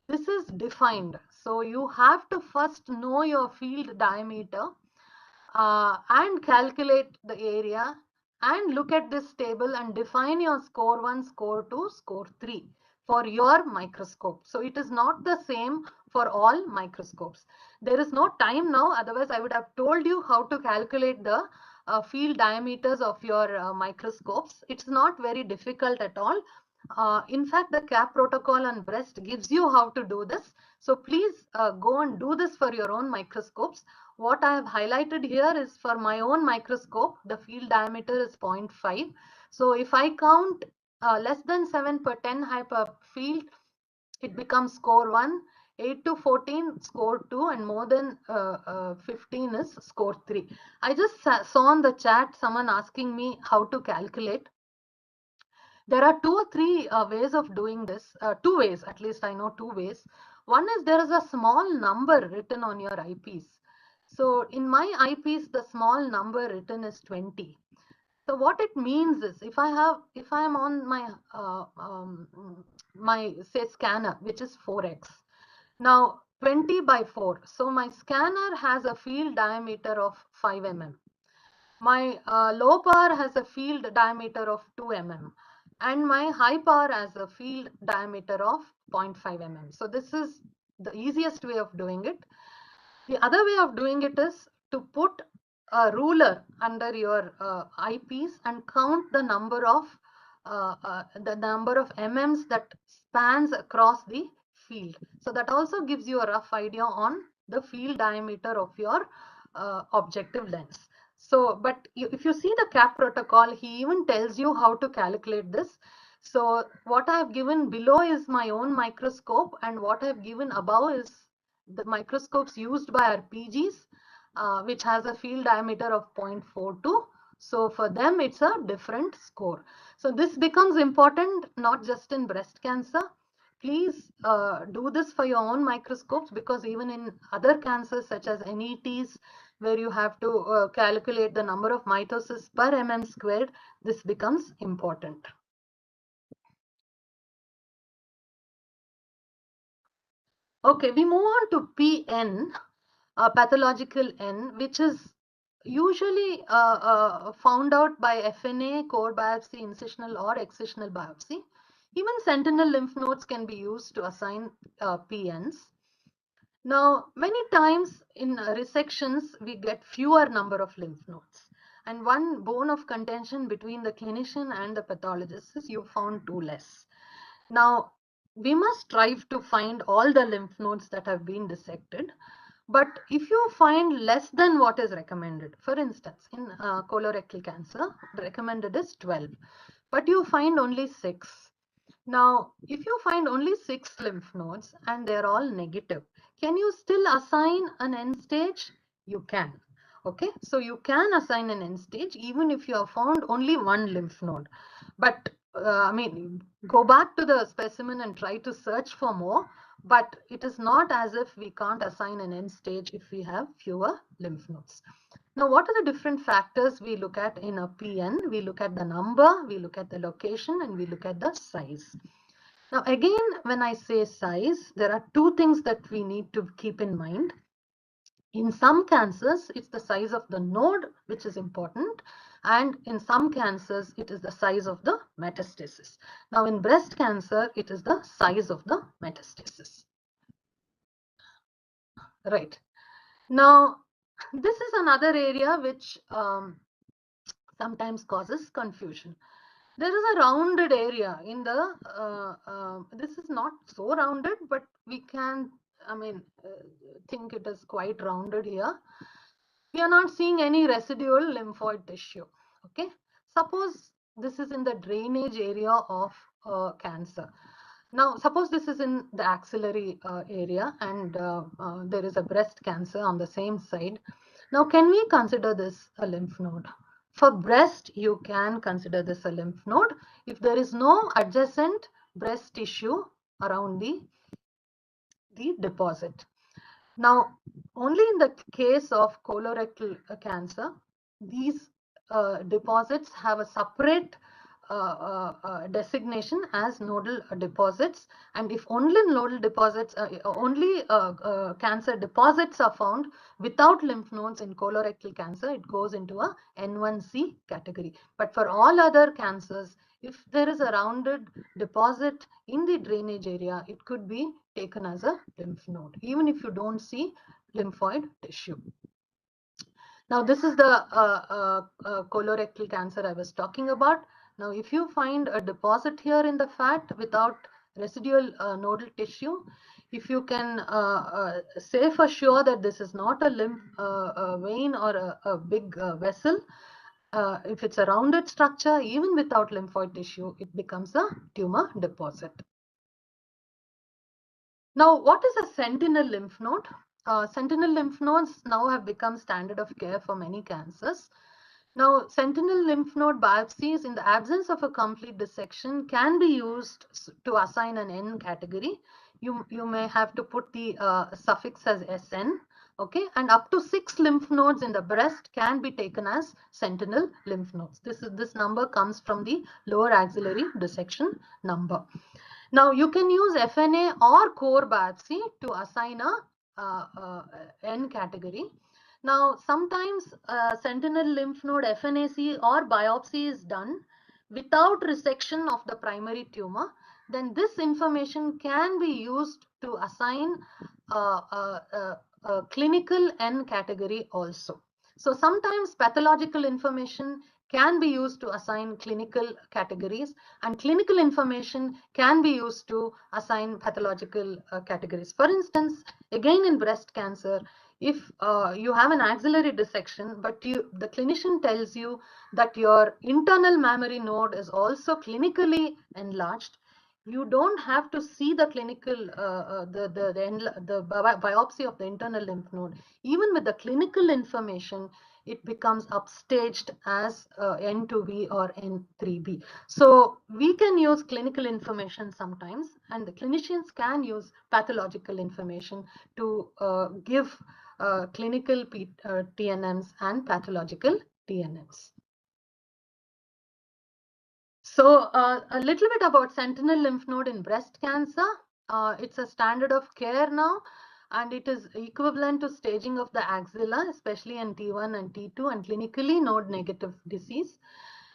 this is defined. So you have to first know your field diameter and calculate the area, and look at this table and define your score 1, score 2, score 3 for your microscope. So it is not the same for all microscopes. There is no time now, otherwise I would have told you how to calculate the field diameters of your microscopes. It's not very difficult at all. In fact, the CAP protocol on breast gives you how to do this. So please go and do this for your own microscopes. What I have highlighted here is for my own microscope, the field diameter is 0.5. So if I count less than 7 per 10 hyperfield, it becomes score 1, 8 to 14 score 2, and more than 15 is score 3. I just saw on the chat someone asking me how to calculate. There are 2 or 3 ways of doing this, 2 ways, at least I know 2 ways. One is there is a small number written on your eyepiece. So in my eyepiece, the small number written is 20. So what it means is, if I am on my say scanner, which is 4x. Now 20 by 4. So my scanner has a field diameter of 5 mm. My low power has a field diameter of 2 mm, and my high power has a field diameter of 0.5 mm. So this is the easiest way of doing it. The other way of doing it is to put a ruler under your eyepiece and count the number of mm's that spans across the field. So that also gives you a rough idea on the field diameter of your objective lens. So, but if you see the CAP protocol, he even tells you how to calculate this. So what I have given below is my own microscope, and what I have given above is the microscopes used by our PGs, which has a field diameter of 0.42. So for them, it's a different score. So this becomes important not just in breast cancer. Please do this for your own microscopes, because even in other cancers such as NETs, where you have to calculate the number of mitosis per mm squared, this becomes important. Okay, we move on to PN, pathological N, which is usually found out by FNA, core biopsy, incisional or excisional biopsy. Even sentinel lymph nodes can be used to assign PNs. Now, many times in resections, we get fewer number of lymph nodes. And one bone of contention between the clinician and the pathologist is you found too less. Now, we must strive to find all the lymph nodes that have been dissected. But if you find less than what is recommended, for instance, in colorectal cancer, the recommended is 12, but you find only 6. Now, if you find only 6 lymph nodes and they're all negative, can you still assign an end stage? You can. Okay, so you can assign an end stage even if you have found only 1 lymph node. But I mean, go back to the specimen and try to search for more. But it is not as if we can't assign an end stage if we have fewer lymph nodes. Now, what are the different factors we look at in a PN? We look at the number, we look at the location, and we look at the size. Now, again, when I say size, there are 2 things that we need to keep in mind. In some cancers, it's the size of the node which is important. And in some cancers, it is the size of the metastasis. Now, in breast cancer, it is the size of the metastasis. Right. Now, this is another area which sometimes causes confusion. There is a rounded area in the, this is not so rounded, but we can, think it is quite rounded here. We are not seeing any residual lymphoid tissue. Okay. Suppose this is in the drainage area of cancer. Now, suppose this is in the axillary area and there is a breast cancer on the same side. Now, can we consider this a lymph node? For breast, you can consider this a lymph node if there is no adjacent breast tissue around the deposit. Now, only in the case of colorectal cancer, these deposits have a separate designation as nodal deposits, and if only nodal deposits, cancer deposits are found without lymph nodes in colorectal cancer, it goes into a N1C category. But for all other cancers, if there is a rounded deposit in the drainage area, it could be taken as a lymph node, even if you don't see lymphoid tissue. Now, this is the colorectal cancer I was talking about. Now, if you find a deposit here in the fat without residual nodal tissue, if you can say for sure that this is not a lymph vein or a big vessel, if it's a rounded structure, even without lymphoid tissue, it becomes a tumor deposit. Now, what is a sentinel lymph node? Sentinel lymph nodes now have become standard of care for many cancers. Now, sentinel lymph node biopsies in the absence of a complete dissection can be used to assign an N category. You may have to put the suffix as SN. Okay, and up to 6 lymph nodes in the breast can be taken as sentinel lymph nodes. This number comes from the lower axillary dissection number. Now, you can use FNA or core biopsy to assign a N category. Now, sometimes sentinel lymph node FNAC or biopsy is done without resection of the primary tumor. Then this information can be used to assign a clinical N category also. So sometimes pathological information can be used to assign clinical categories, and clinical information can be used to assign pathological categories. For instance, again in breast cancer, if you have an axillary dissection, but the clinician tells you that your internal mammary node is also clinically enlarged, You don't have to see the clinical, the biopsy of the internal lymph node. Even with the clinical information, it becomes upstaged as N2B or N3B. So we can use clinical information sometimes, and the clinicians can use pathological information to give clinical TNMs and pathological TNMs. So a little bit about sentinel lymph node in breast cancer. It's a standard of care now, and it is equivalent to staging of the axilla, especially in T1 and T2 and clinically node negative disease.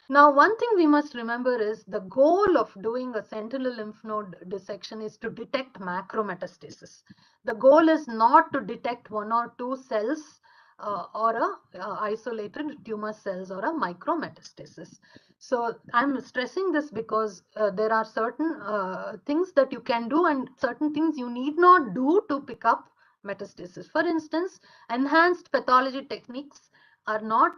Now, one thing we must remember is the goal of doing a sentinel lymph node dissection is to detect macrometastasis. The goal is not to detect one or two cells or a isolated tumor cells or a micrometastasis. So I'm stressing this because there are certain things that you can do and certain things you need not do to pick up metastasis. For instance, enhanced pathology techniques are not,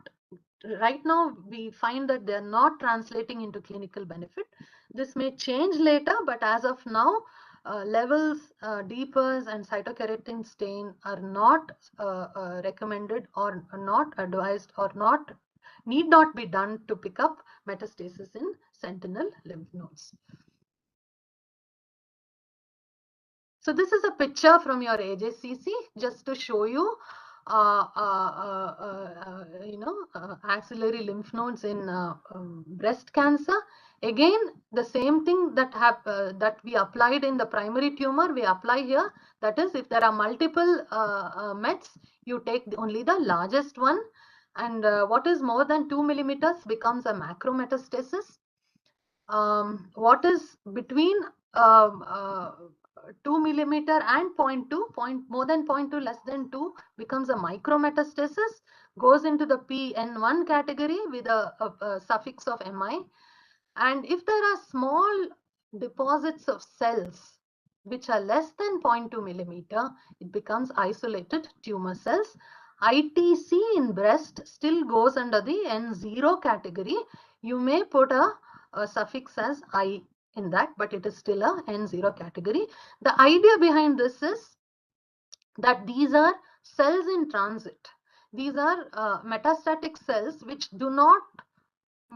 right now we find that they're not translating into clinical benefit. This may change later, but as of now, levels, deepers and cytokeratin stain are not recommended or not advised or not need not be done to pick up metastasis in sentinel lymph nodes. So this is a picture from your AJCC just to show you, axillary lymph nodes in breast cancer. Again, the same thing that we applied in the primary tumor, we apply here. That is, if there are multiple mets, you take only the largest one, and what is more than 2 millimeters becomes a macrometastasis. What is between 2 millimeter and 0.2, more than 0.2, less than 2 becomes a micrometastasis, goes into the PN1 category with a suffix of MI. And if there are small deposits of cells which are less than 0.2 millimeter, it becomes isolated tumor cells. ITC in breast still goes under the N0 category. You may put a suffix as I in that, but it is still a N0 category. The idea behind this is that these are cells in transit. These are metastatic cells which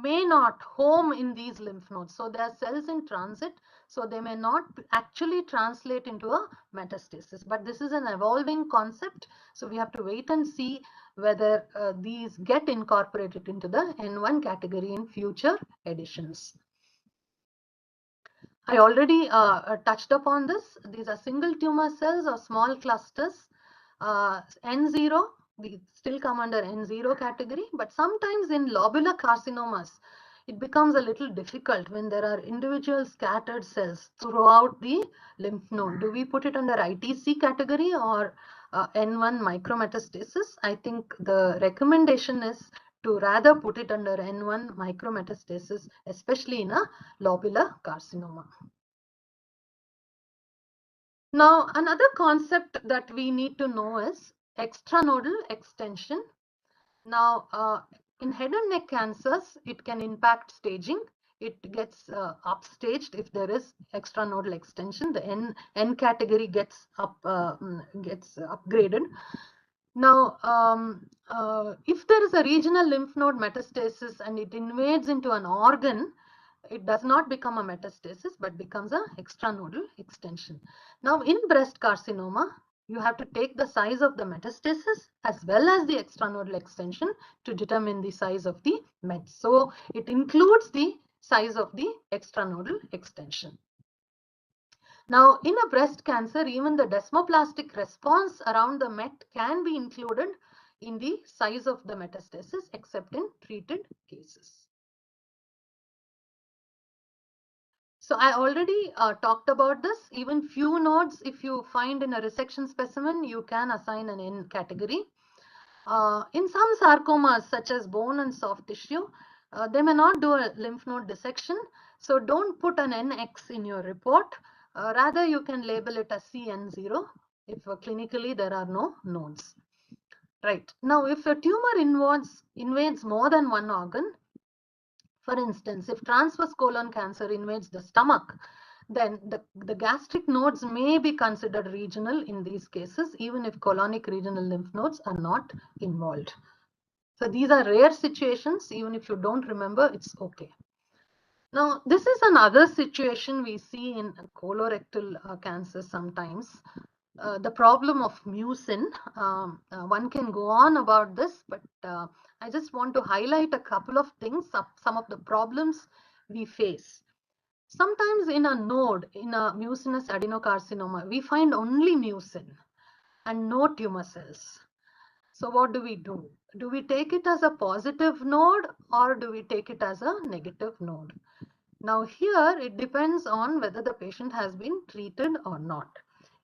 may not home in these lymph nodes. So they are cells in transit, so they may not actually translate into a metastasis. But this is an evolving concept, so we have to wait and see whether these get incorporated into the N1 category in future editions. I already touched upon this. These are single tumor cells or small clusters. N0, we still come under N0 category, but sometimes in lobular carcinomas, it becomes a little difficult when there are individual scattered cells throughout the lymph node. Do we put it under ITC category or N1 micrometastasis? I think the recommendation is to rather put it under N1 micrometastasis, especially in a lobular carcinoma. Now, another concept that we need to know is extranodal extension. Now, in head and neck cancers, it can impact staging. It gets upstaged if there is extranodal extension. The N category gets upgraded. Now, if there is a regional lymph node metastasis and it invades into an organ, it does not become a metastasis but becomes an extranodal extension. Now, in breast carcinoma, you have to take the size of the metastasis as well as the extranodal extension to determine the size of the met. So it includes the size of the extranodal extension. Now, in a breast cancer, even the desmoplastic response around the met can be included in the size of the metastasis, except in treated cases. So I already talked about this. Even few nodes, if you find in a resection specimen, you can assign an N category. In some sarcomas, such as bone and soft tissue, they may not do a lymph node dissection. So don't put an NX in your report. Rather, you can label it as CN0 if clinically there are no nodes. Right. Now, if a tumor invades more than one organ, for instance, if transverse colon cancer invades the stomach, then the gastric nodes may be considered regional in these cases, even if colonic regional lymph nodes are not involved. So these are rare situations. Even if you don't remember, it's okay. Now, this is another situation we see in colorectal cancer sometimes. The problem of mucin. One can go on about this, but I just want to highlight a couple of things, some of the problems we face. Sometimes in a node, in a mucinous adenocarcinoma, we find only mucin and no tumor cells. So what do we do? Do we take it as a positive node or do we take it as a negative node? Now here it depends on whether the patient has been treated or not.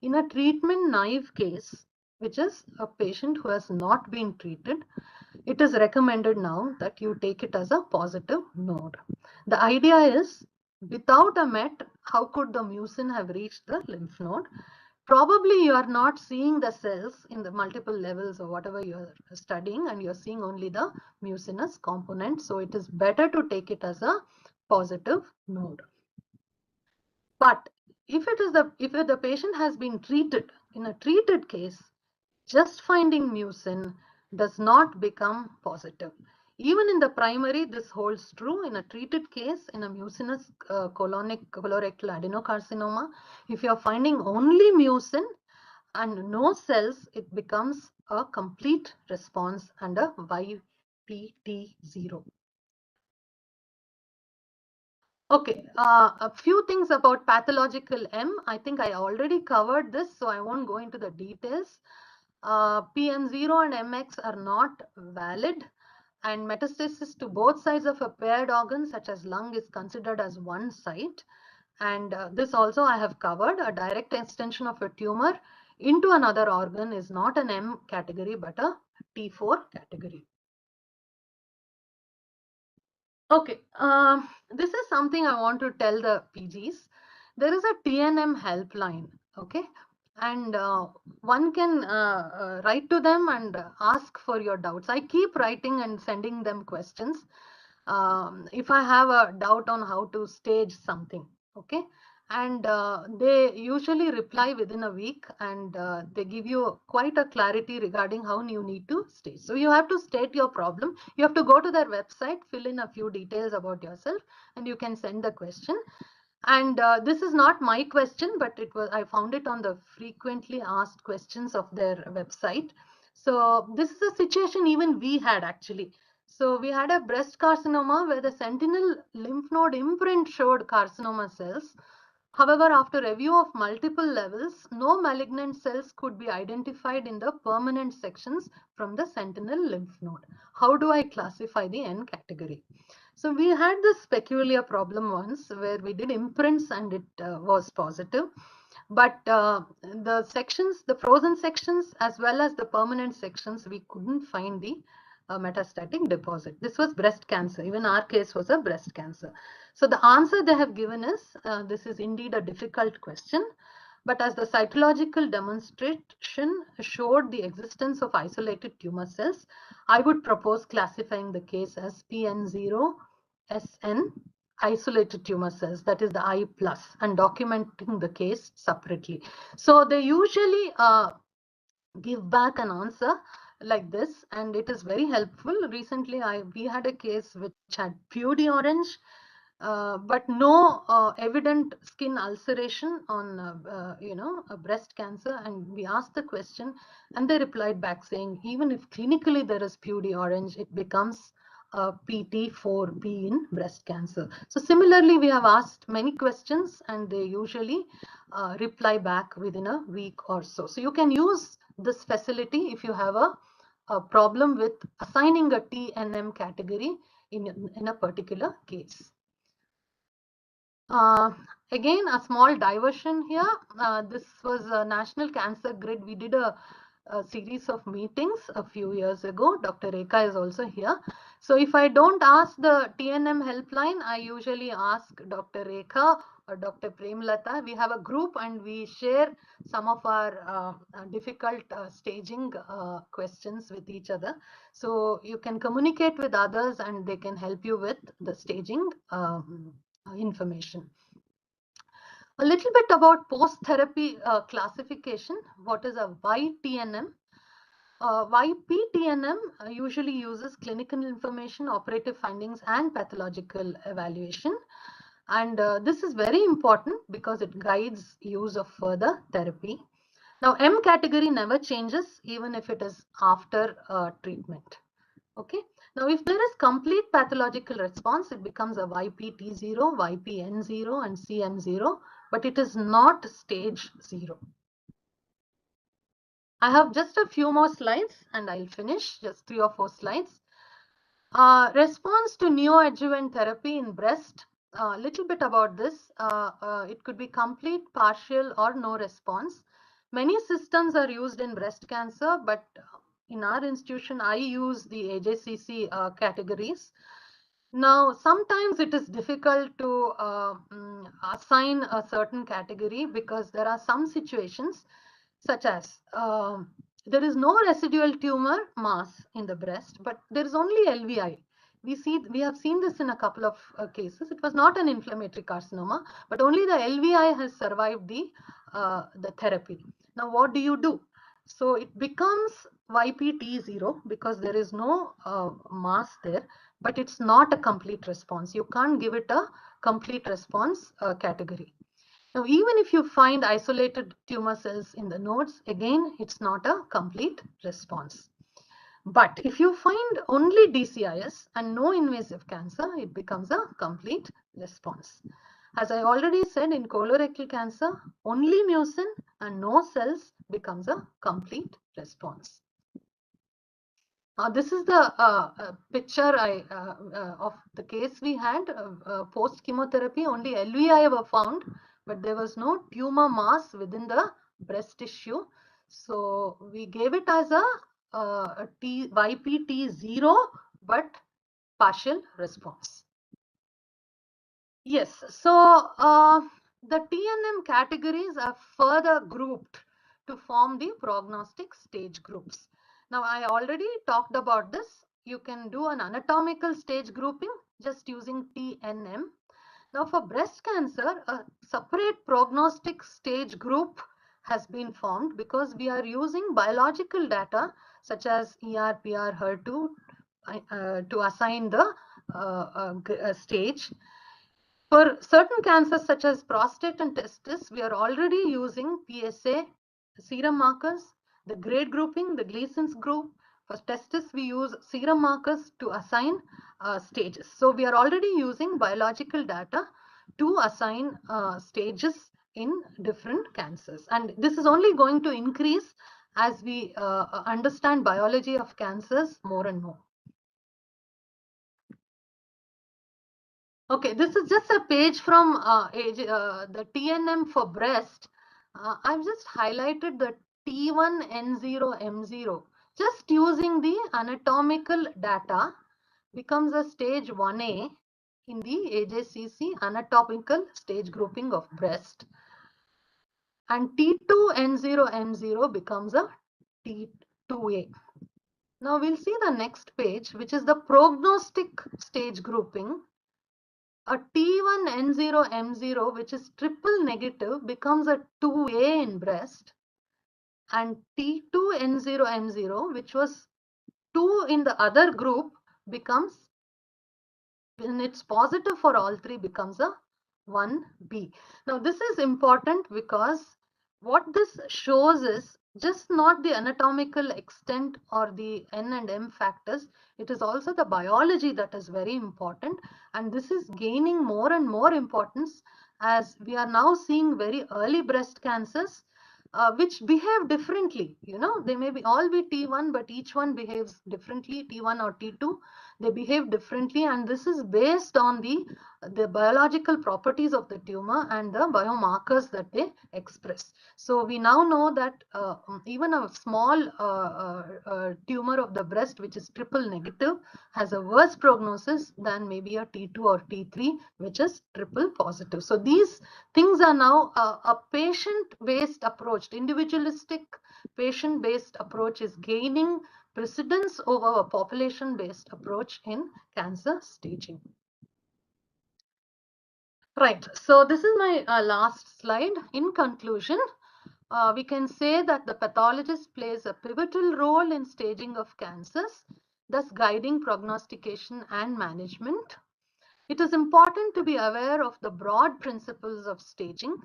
In a treatment naive case, which is a patient who has not been treated, it is recommended now that you take it as a positive node. The idea is, without a MET, how could the mucin have reached the lymph node? Probably you are not seeing the cells in the multiple levels or whatever you are studying, and you're seeing only the mucinous component. So it is better to take it as a positive node. But if the patient has been treated, in a treated case, just finding mucin does not become positive. Even in the primary, this holds true. In a treated case, in a mucinous colorectal adenocarcinoma, if you're finding only mucin and no cells, it becomes a complete response and a YPT0. Okay, a few things about pathological M. I think I already covered this, so I won't go into the details. PM0 and MX are not valid, and metastasis to both sides of a paired organ, such as lung, is considered as one site. And this also I have covered. A direct extension of a tumor into another organ is not an M category, but a T4 category. Okay, this is something I want to tell the PGs. There is a TNM helpline, okay? And one can write to them and ask for your doubts. I keep writing and sending them questions if I have a doubt on how to stage something, okay? And they usually reply within a week, and they give you quite a clarity regarding how you need to stage. So you have to state your problem. You have to go to their website, fill in a few details about yourself, and you can send the question. And this is not my question, but I found it on the frequently asked questions of their website. So this is a situation even we had actually. So we had a breast carcinoma where the sentinel lymph node imprint showed carcinoma cells. However, after review of multiple levels, no malignant cells could be identified in the permanent sections from the sentinel lymph node. How do I classify the N category? So we had this peculiar problem once where we did imprints and it was positive. But the sections, the frozen sections as well as the permanent sections, we couldn't find the metastatic deposit. This was breast cancer. Even our case was a breast cancer. So the answer they have given is, this is indeed a difficult question. But as the cytological demonstration showed the existence of isolated tumor cells, I would propose classifying the case as PN0 SN isolated tumor cells, that is the I plus, and documenting the case separately. So they usually give back an answer like this, and it is very helpful. Recently, we had a case which had pudy orange, but no evident skin ulceration on a breast cancer, and we asked the question and they replied back saying even if clinically there is pudy orange, it becomes PT4B in breast cancer. So similarly, we have asked many questions and they usually reply back within a week or so. So you can use this facility if you have a problem with assigning a TNM category in a particular case. Again, a small diversion here. This was a National Cancer Grid. We did a series of meetings a few years ago. Dr. Rekha is also here. So if I don't ask the TNM helpline, I usually ask Dr. Rekha or Dr. Premlata. We have a group and we share some of our difficult staging questions with each other. So you can communicate with others and they can help you with the staging information. A little bit about post-therapy classification. What is a YTNM? YPTNM usually uses clinical information, operative findings, and pathological evaluation. And this is very important because it guides use of further therapy. Now, M category never changes even if it is after treatment. Okay. Now, if there is complete pathological response, it becomes a YPT0, YPN0, and CM0, but it is not stage 0. I have just a few more slides and I'll finish, just 3 or 4 slides. Response to neoadjuvant therapy in breast. A little bit about this. It could be complete, partial, or no response. Many systems are used in breast cancer, but in our institution, I use the AJCC categories. Now, sometimes it is difficult to assign a certain category because there are some situations such as there is no residual tumor mass in the breast, but there is only LVI. We have seen this in a couple of cases. It was not an inflammatory carcinoma, but only the LVI has survived the therapy. Now, what do you do? So it becomes YPT0 because there is no mass there, but it's not a complete response. You can't give it a complete response category. Now, even if you find isolated tumor cells in the nodes, again, it's not a complete response. But if you find only DCIS and no invasive cancer, it becomes a complete response. As I already said, in colorectal cancer, only mucin and no cells becomes a complete response. This is the picture of the case we had post chemotherapy. Only LVI were found, but there was no tumor mass within the breast tissue. So we gave it as a YPT0, but partial response. Yes, so the TNM categories are further grouped to form the prognostic stage groups. Now, I already talked about this. You can do an anatomical stage grouping just using TNM. Now, for breast cancer, a separate prognostic stage group has been formed because we are using biological data such as ER, PR, HER2 to assign the stage. For certain cancers such as prostate and testis, we are already using PSA serum markers, the grade grouping, the Gleason's group. For testis, we use serum markers to assign stages. So we are already using biological data to assign stages in different cancers. And this is only going to increase as we understand biology of cancers more and more. Okay, this is just a page from the TNM for breast. I've just highlighted the T1N0M0. Just using the anatomical data becomes a stage 1A in the AJCC anatomical stage grouping of breast. And T2N0M0 becomes a T2A. Now we'll see the next page, which is the prognostic stage grouping. A T1N0M0, which is triple negative, becomes a 2A in breast, and T2N0M0, which was 2 in the other group, becomes, when it's positive for all three, becomes a 1B. Now, this is important because what this shows is just not the anatomical extent or the N and M factors, it is also the biology that is very important. And this is gaining more and more importance as we are now seeing very early breast cancers which behave differently. You know, they may be all be T1, but each one behaves differently, T1 or T2. They behave differently, and this is based on the biological properties of the tumor and the biomarkers that they express. So we now know that even a small tumor of the breast, which is triple negative, has a worse prognosis than maybe a T2 or T3, which is triple positive. So these things are now a patient-based approach, individualistic patient-based approach is gaining precedence over a population-based approach in cancer staging. Right. So this is my last slide. In conclusion, we can say that the pathologist plays a pivotal role in staging of cancers, thus guiding prognostication and management. It is important to be aware of the broad principles of staging.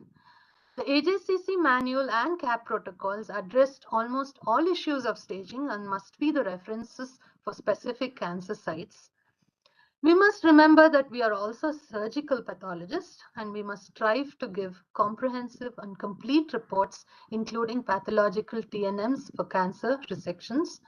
The AJCC manual and CAP protocols addressed almost all issues of staging and must be the references for specific cancer sites. We must remember that we are also surgical pathologists and we must strive to give comprehensive and complete reports, including pathological TNMs for cancer resections.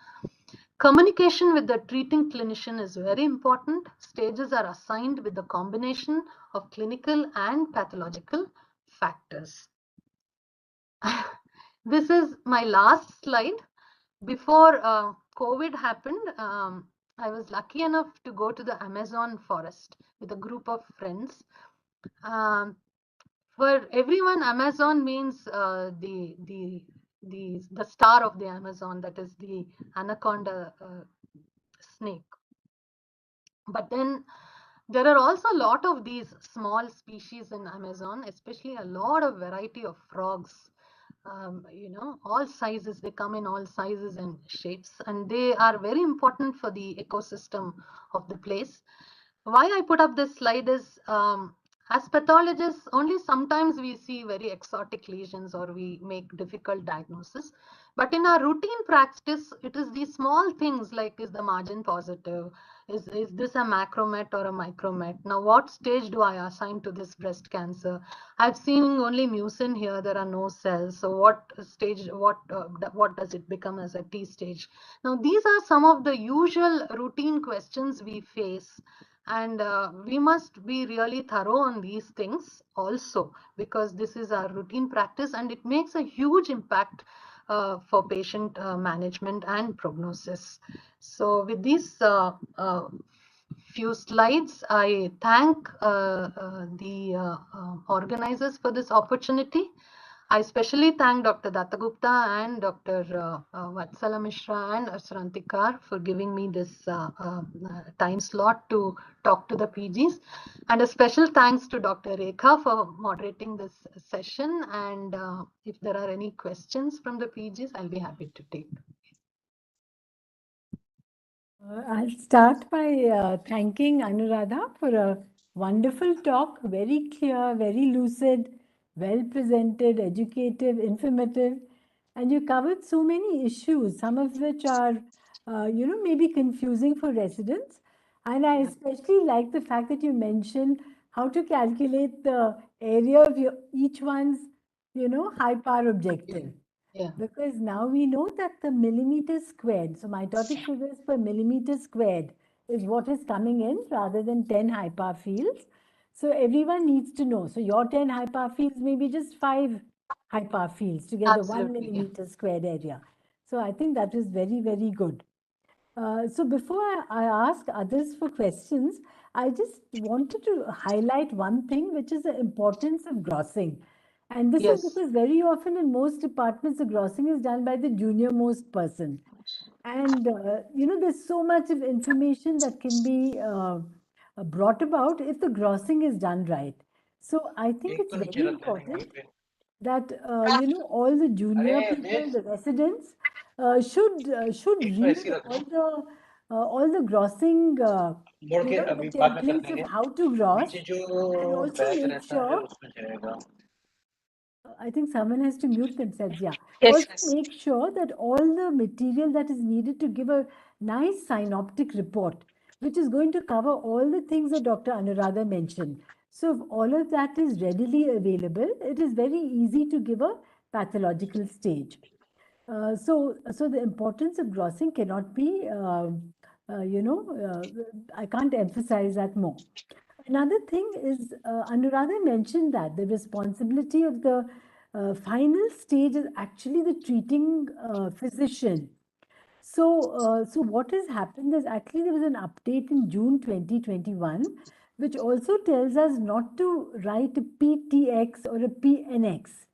Communication with the treating clinician is very important. Stages are assigned with the combination of clinical and pathological factors. This is my last slide. Before COVID happened, I was lucky enough to go to the Amazon forest with a group of friends. For everyone, Amazon means the star of the Amazon, that is the anaconda snake. But then there are also a lot of these small species in Amazon, especially a lot of variety of frogs. All sizes, they come in all sizes and shapes, and they are very important for the ecosystem of the place. Why I put up this slide is, as pathologists, only sometimes we see very exotic lesions or we make difficult diagnosis. But in our routine practice, it is these small things like, is the margin positive? Is this a macromet or a micromet? Now, what stage do I assign to this breast cancer? I've seen only mucin here, there are no cells. So what stage, what does it become as a T stage? Now, these are some of the usual routine questions we face. And we must be really thorough on these things also, because this is our routine practice and it makes a huge impact for patient management and prognosis. So with these few slides, I thank the organizers for this opportunity. I especially thank Dr. Dattagupta and Dr. Vatsala Mishra and Ashrantikar for giving me this time slot to talk to the PGs. And a special thanks to Dr. Rekha for moderating this session. And if there are any questions from the PGs, I'll be happy to take. I'll start by thanking Anuradha for a wonderful talk, very clear, very lucid, well presented, educative, informative, and you covered so many issues, some of which are, maybe confusing for residents. And I especially like the fact that you mentioned how to calculate the area of each one's, high power objective. Yeah. Because now we know that the millimeter squared, so mitotic figures per millimeter squared is what is coming in rather than 10 high power fields. So everyone needs to know. So your 10 high power fields may be just 5 high power fields to get the 1 millimeter squared area. So I think that is very, very good. So before I ask others for questions, I just wanted to highlight one thing, which is the importance of grossing. And this is because very often in most departments, the grossing is done by the junior most person. And, there's so much of information that can be brought about if the grossing is done right. So I think it's very important that, all the junior people, the residents, should read all the grossing, the templates of how to gross, and also make sure. I think someone has to mute themselves. Yeah. Also make sure that all the material that is needed to give a nice synoptic report, which is going to cover all the things that Dr. Anuradha mentioned. So if all of that is readily available, it is very easy to give a pathological stage. So the importance of grossing cannot be, I can't emphasize that more. Another thing is, Anuradha mentioned that the responsibility of the final stage is actually the treating physician. So what has happened is actually there was an update in June 2021, which also tells us not to write a PTX or a PNX.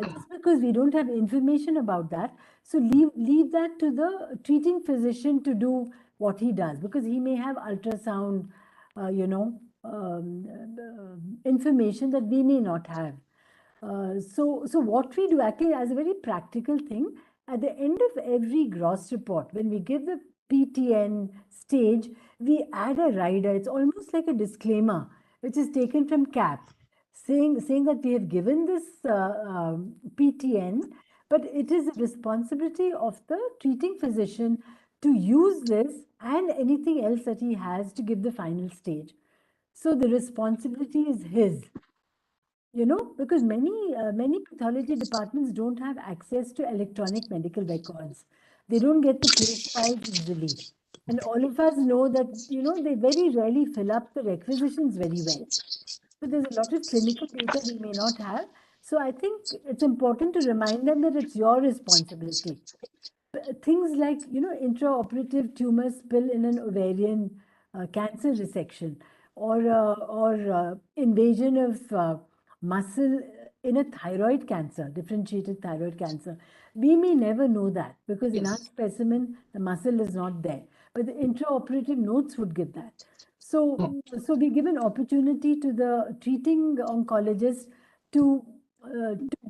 Just because we don't have information about that. So leave that to the treating physician to do what he does, because he may have ultrasound, information that we may not have. So what we do actually as a very practical thing, at the end of every gross report, when we give the PTN stage, we add a rider. It's almost like a disclaimer, which is taken from CAP, saying that we have given this PTN, but it is the responsibility of the treating physician to use this and anything else that he has to give the final stage. So the responsibility is his. Because many pathology departments don't have access to electronic medical records. They don't get the case files easily. And all of us know that, they very rarely fill up the requisitions very well. So there's a lot of clinical data they may not have. So I think it's important to remind them that it's your responsibility. Things like, intraoperative tumor spill in an ovarian cancer resection, or invasion of muscle in a thyroid cancer, differentiated thyroid cancer. We may never know that because in our specimen, the muscle is not there. But the intraoperative notes would give that. So we give an opportunity to the treating oncologist to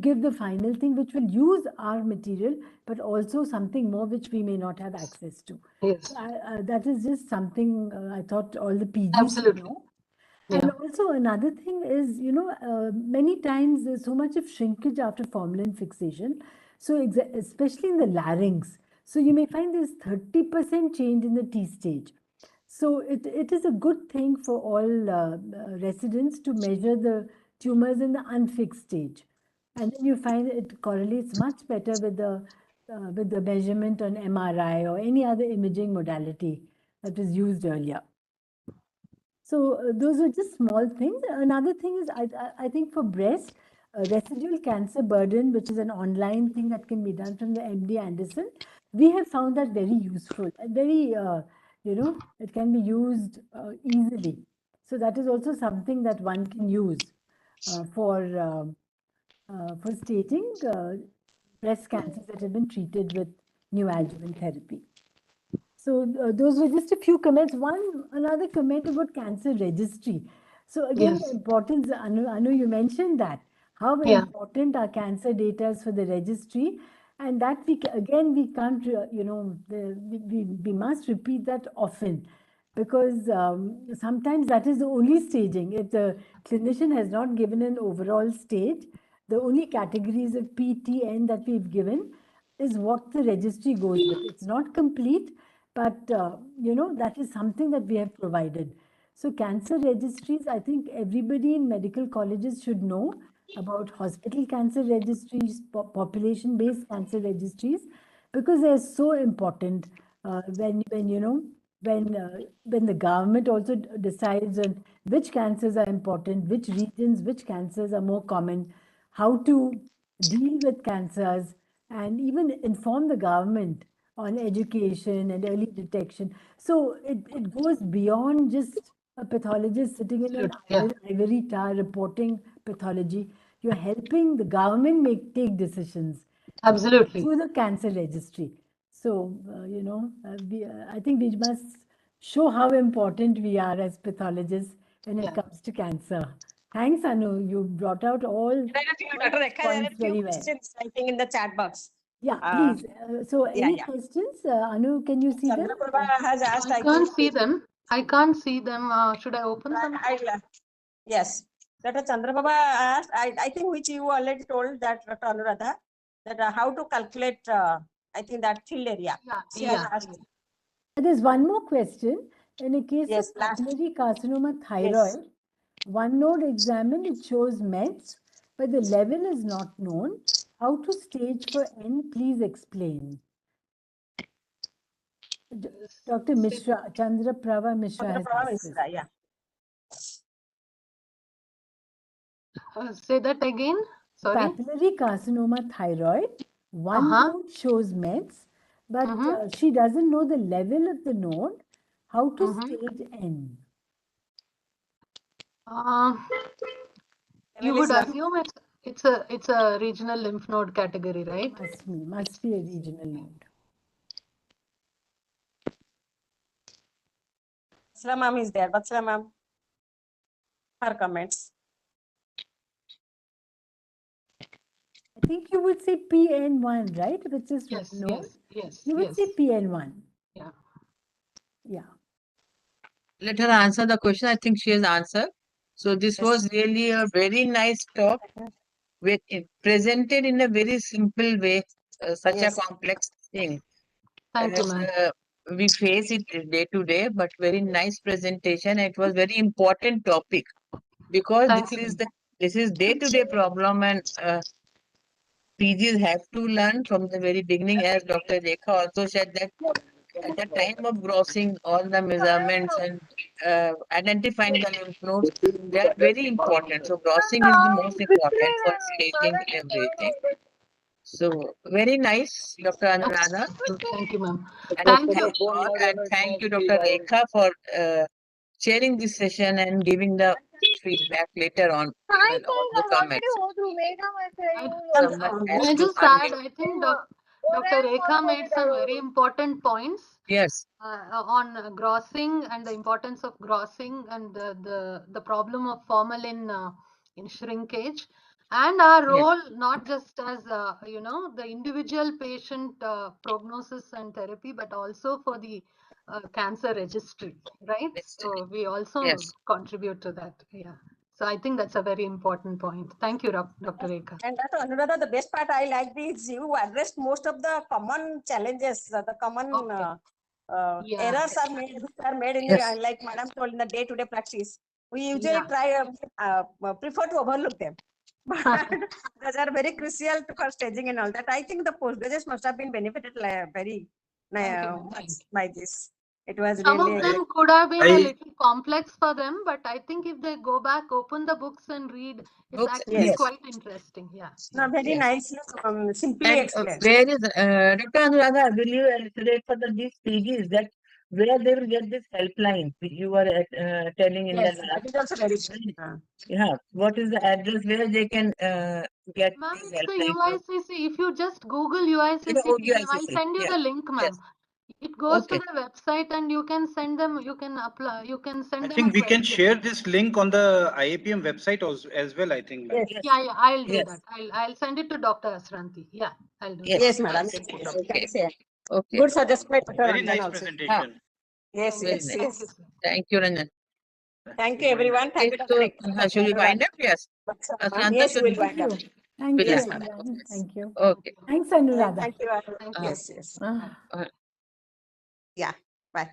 give the final thing, which will use our material, but also something more which we may not have access to. Yes. That is just something I thought all the PGs should Absolutely. know. Yeah. And also another thing is, many times there's so much of shrinkage after formalin fixation. So especially in the larynx. So you may find there's 30% change in the T stage. So it is a good thing for all residents to measure the tumors in the unfixed stage. And then you find it correlates much better with the measurement on MRI or any other imaging modality that was used earlier. So those are just small things. Another thing is, I think for breast, residual cancer burden, which is an online thing that can be done from the MD Anderson, we have found that very useful and very, it can be used easily. So that is also something that one can use for staging breast cancers that have been treated with neoadjuvant therapy. So those were just a few comments. Another comment about cancer registry. So again, the importance, Anu, you mentioned that, how important are cancer data for the registry, and that we can't, we must repeat that often, because sometimes that is the only staging. If the clinician has not given an overall stage, the only categories of PTN that we've given is what the registry goes with. It's not complete, but that is something that we have provided. So cancer registries, I think everybody in medical colleges should know about hospital cancer registries, population-based cancer registries, because they're so important when the government also decides on which cancers are important, which regions, which cancers are more common, how to deal with cancers, and even inform the government on education and early detection. So it goes beyond just a pathologist sitting in an ivory tower reporting pathology. You're helping the government take decisions. Absolutely. Through the cancer registry. So, I think we must show how important we are as pathologists when it comes to cancer. Thanks, Anu. You brought out all Dr. Rekha, there are a few very well. questions, I think, in the chat box. Yeah, please. So, any questions? Anu, can you see them? Chandraprabha has asked, I can't see them. I can't see them. Should I open some? Yes. Dr. Chandraprabha asked, I think which you already told that, Dr. Anuradha, that how to calculate, I think that field area. She has asked. There's one more question. In a case of papillary carcinoma thyroid, one node examined, it shows Mets, but the level is not known. How to stage for N? Please explain. Dr. Mishra, Chandraprabha Mishra has asked this. Yeah. Say that again. Sorry. Papillary carcinoma thyroid, one node shows Mets, but she doesn't know the level of the node. How to stage N? You would assume it's a regional lymph node category, right? Must be a regional node. Vatsala ma'am is there. Vatsala ma'am. her comments. I think you would say PN1, right? Which is Yes, no. yes, yes, You would yes. say PN1. Yeah. Yeah. Let her answer the question. I think she has answered. So this Yes. was really a very nice talk, with it presented in a very simple way, such Yes. a complex thing. Thank you, As, ma'am. we face it day to day, but very nice presentation. It was very important topic, because Thank this you, is ma'am. this is day to day problem, and PGs have to learn from the very beginning, as Dr. Rekha also said, that at the time of grossing all the measurements and identifying the lymph nodes, they are very important. So grossing is the most important for staging everything. So very nice, Dr. Anuradha. Thank you, ma'am. And Thank you. thank God, and thank you, Dr. Rekha, for sharing this session and giving the feedback later on, and all the comments. Someone has May I to just add, unmute. I think Dr. Rekha made some very important points Yes, on grossing and the importance of grossing and the problem of formalin in shrinkage, and our yes, role not just as the individual patient prognosis and therapy, but also for the cancer registry, right? So we also yes. contribute to that. Yeah. So I think that's a very important point. Thank you, Dr. Rekha. And Dr. Anuradha, the best part I like is you addressed most of the common challenges, the common Okay. Yeah. errors are made in Yes. the, like Madam told, in the day-to-day practice. We usually Yeah. try prefer to overlook them, but those are very crucial for staging and all that. I think the postgraduates must have been benefited very Thank you, ma'am. much by this. It was Some really of a them could have been a little complex for them, but I think if they go back, open the books and read, it's Books, actually yes. quite interesting. Yeah. no, very Yes. nicely, simply And explained. where is Dr. Anuradha? Will you elucidate for these PGs that where they will get this helpline you were telling in Yes, the that last? is also very good. Yeah. What is the address where they can get Ma'am, this it's the helpline? UICC. If you just Google UICC Oh, PM, I'll UICC. send you Yeah. the link, Yes. ma'am. It goes Okay. to the website and you can send them, you can apply, you can send I them think a we can question. share this link on the IAPM website as well, I think. Yes. Yes. Yeah, I'll do Yes. that. I'll send it to Dr. Asranti. Yeah, I'll do Yes. Yes, that. madam. Okay. Yes, Okay. good suggestion by Dr. Very Ranjan nice also. presentation. Yes, Thank yes, you. yes. Thank you, sir. Thank you, Ranjan. Thank you, everyone. Thank you, So, Dr. Rekha, should we wind up? Yes. Ashranta, Yes, should we'll we? wind up. Thank you, Yes, Yes. madam. everyone. Thank you. Okay. Thanks, Anuradha. Thank you. Thank you. Yes, yes. Ah. Yeah, bye.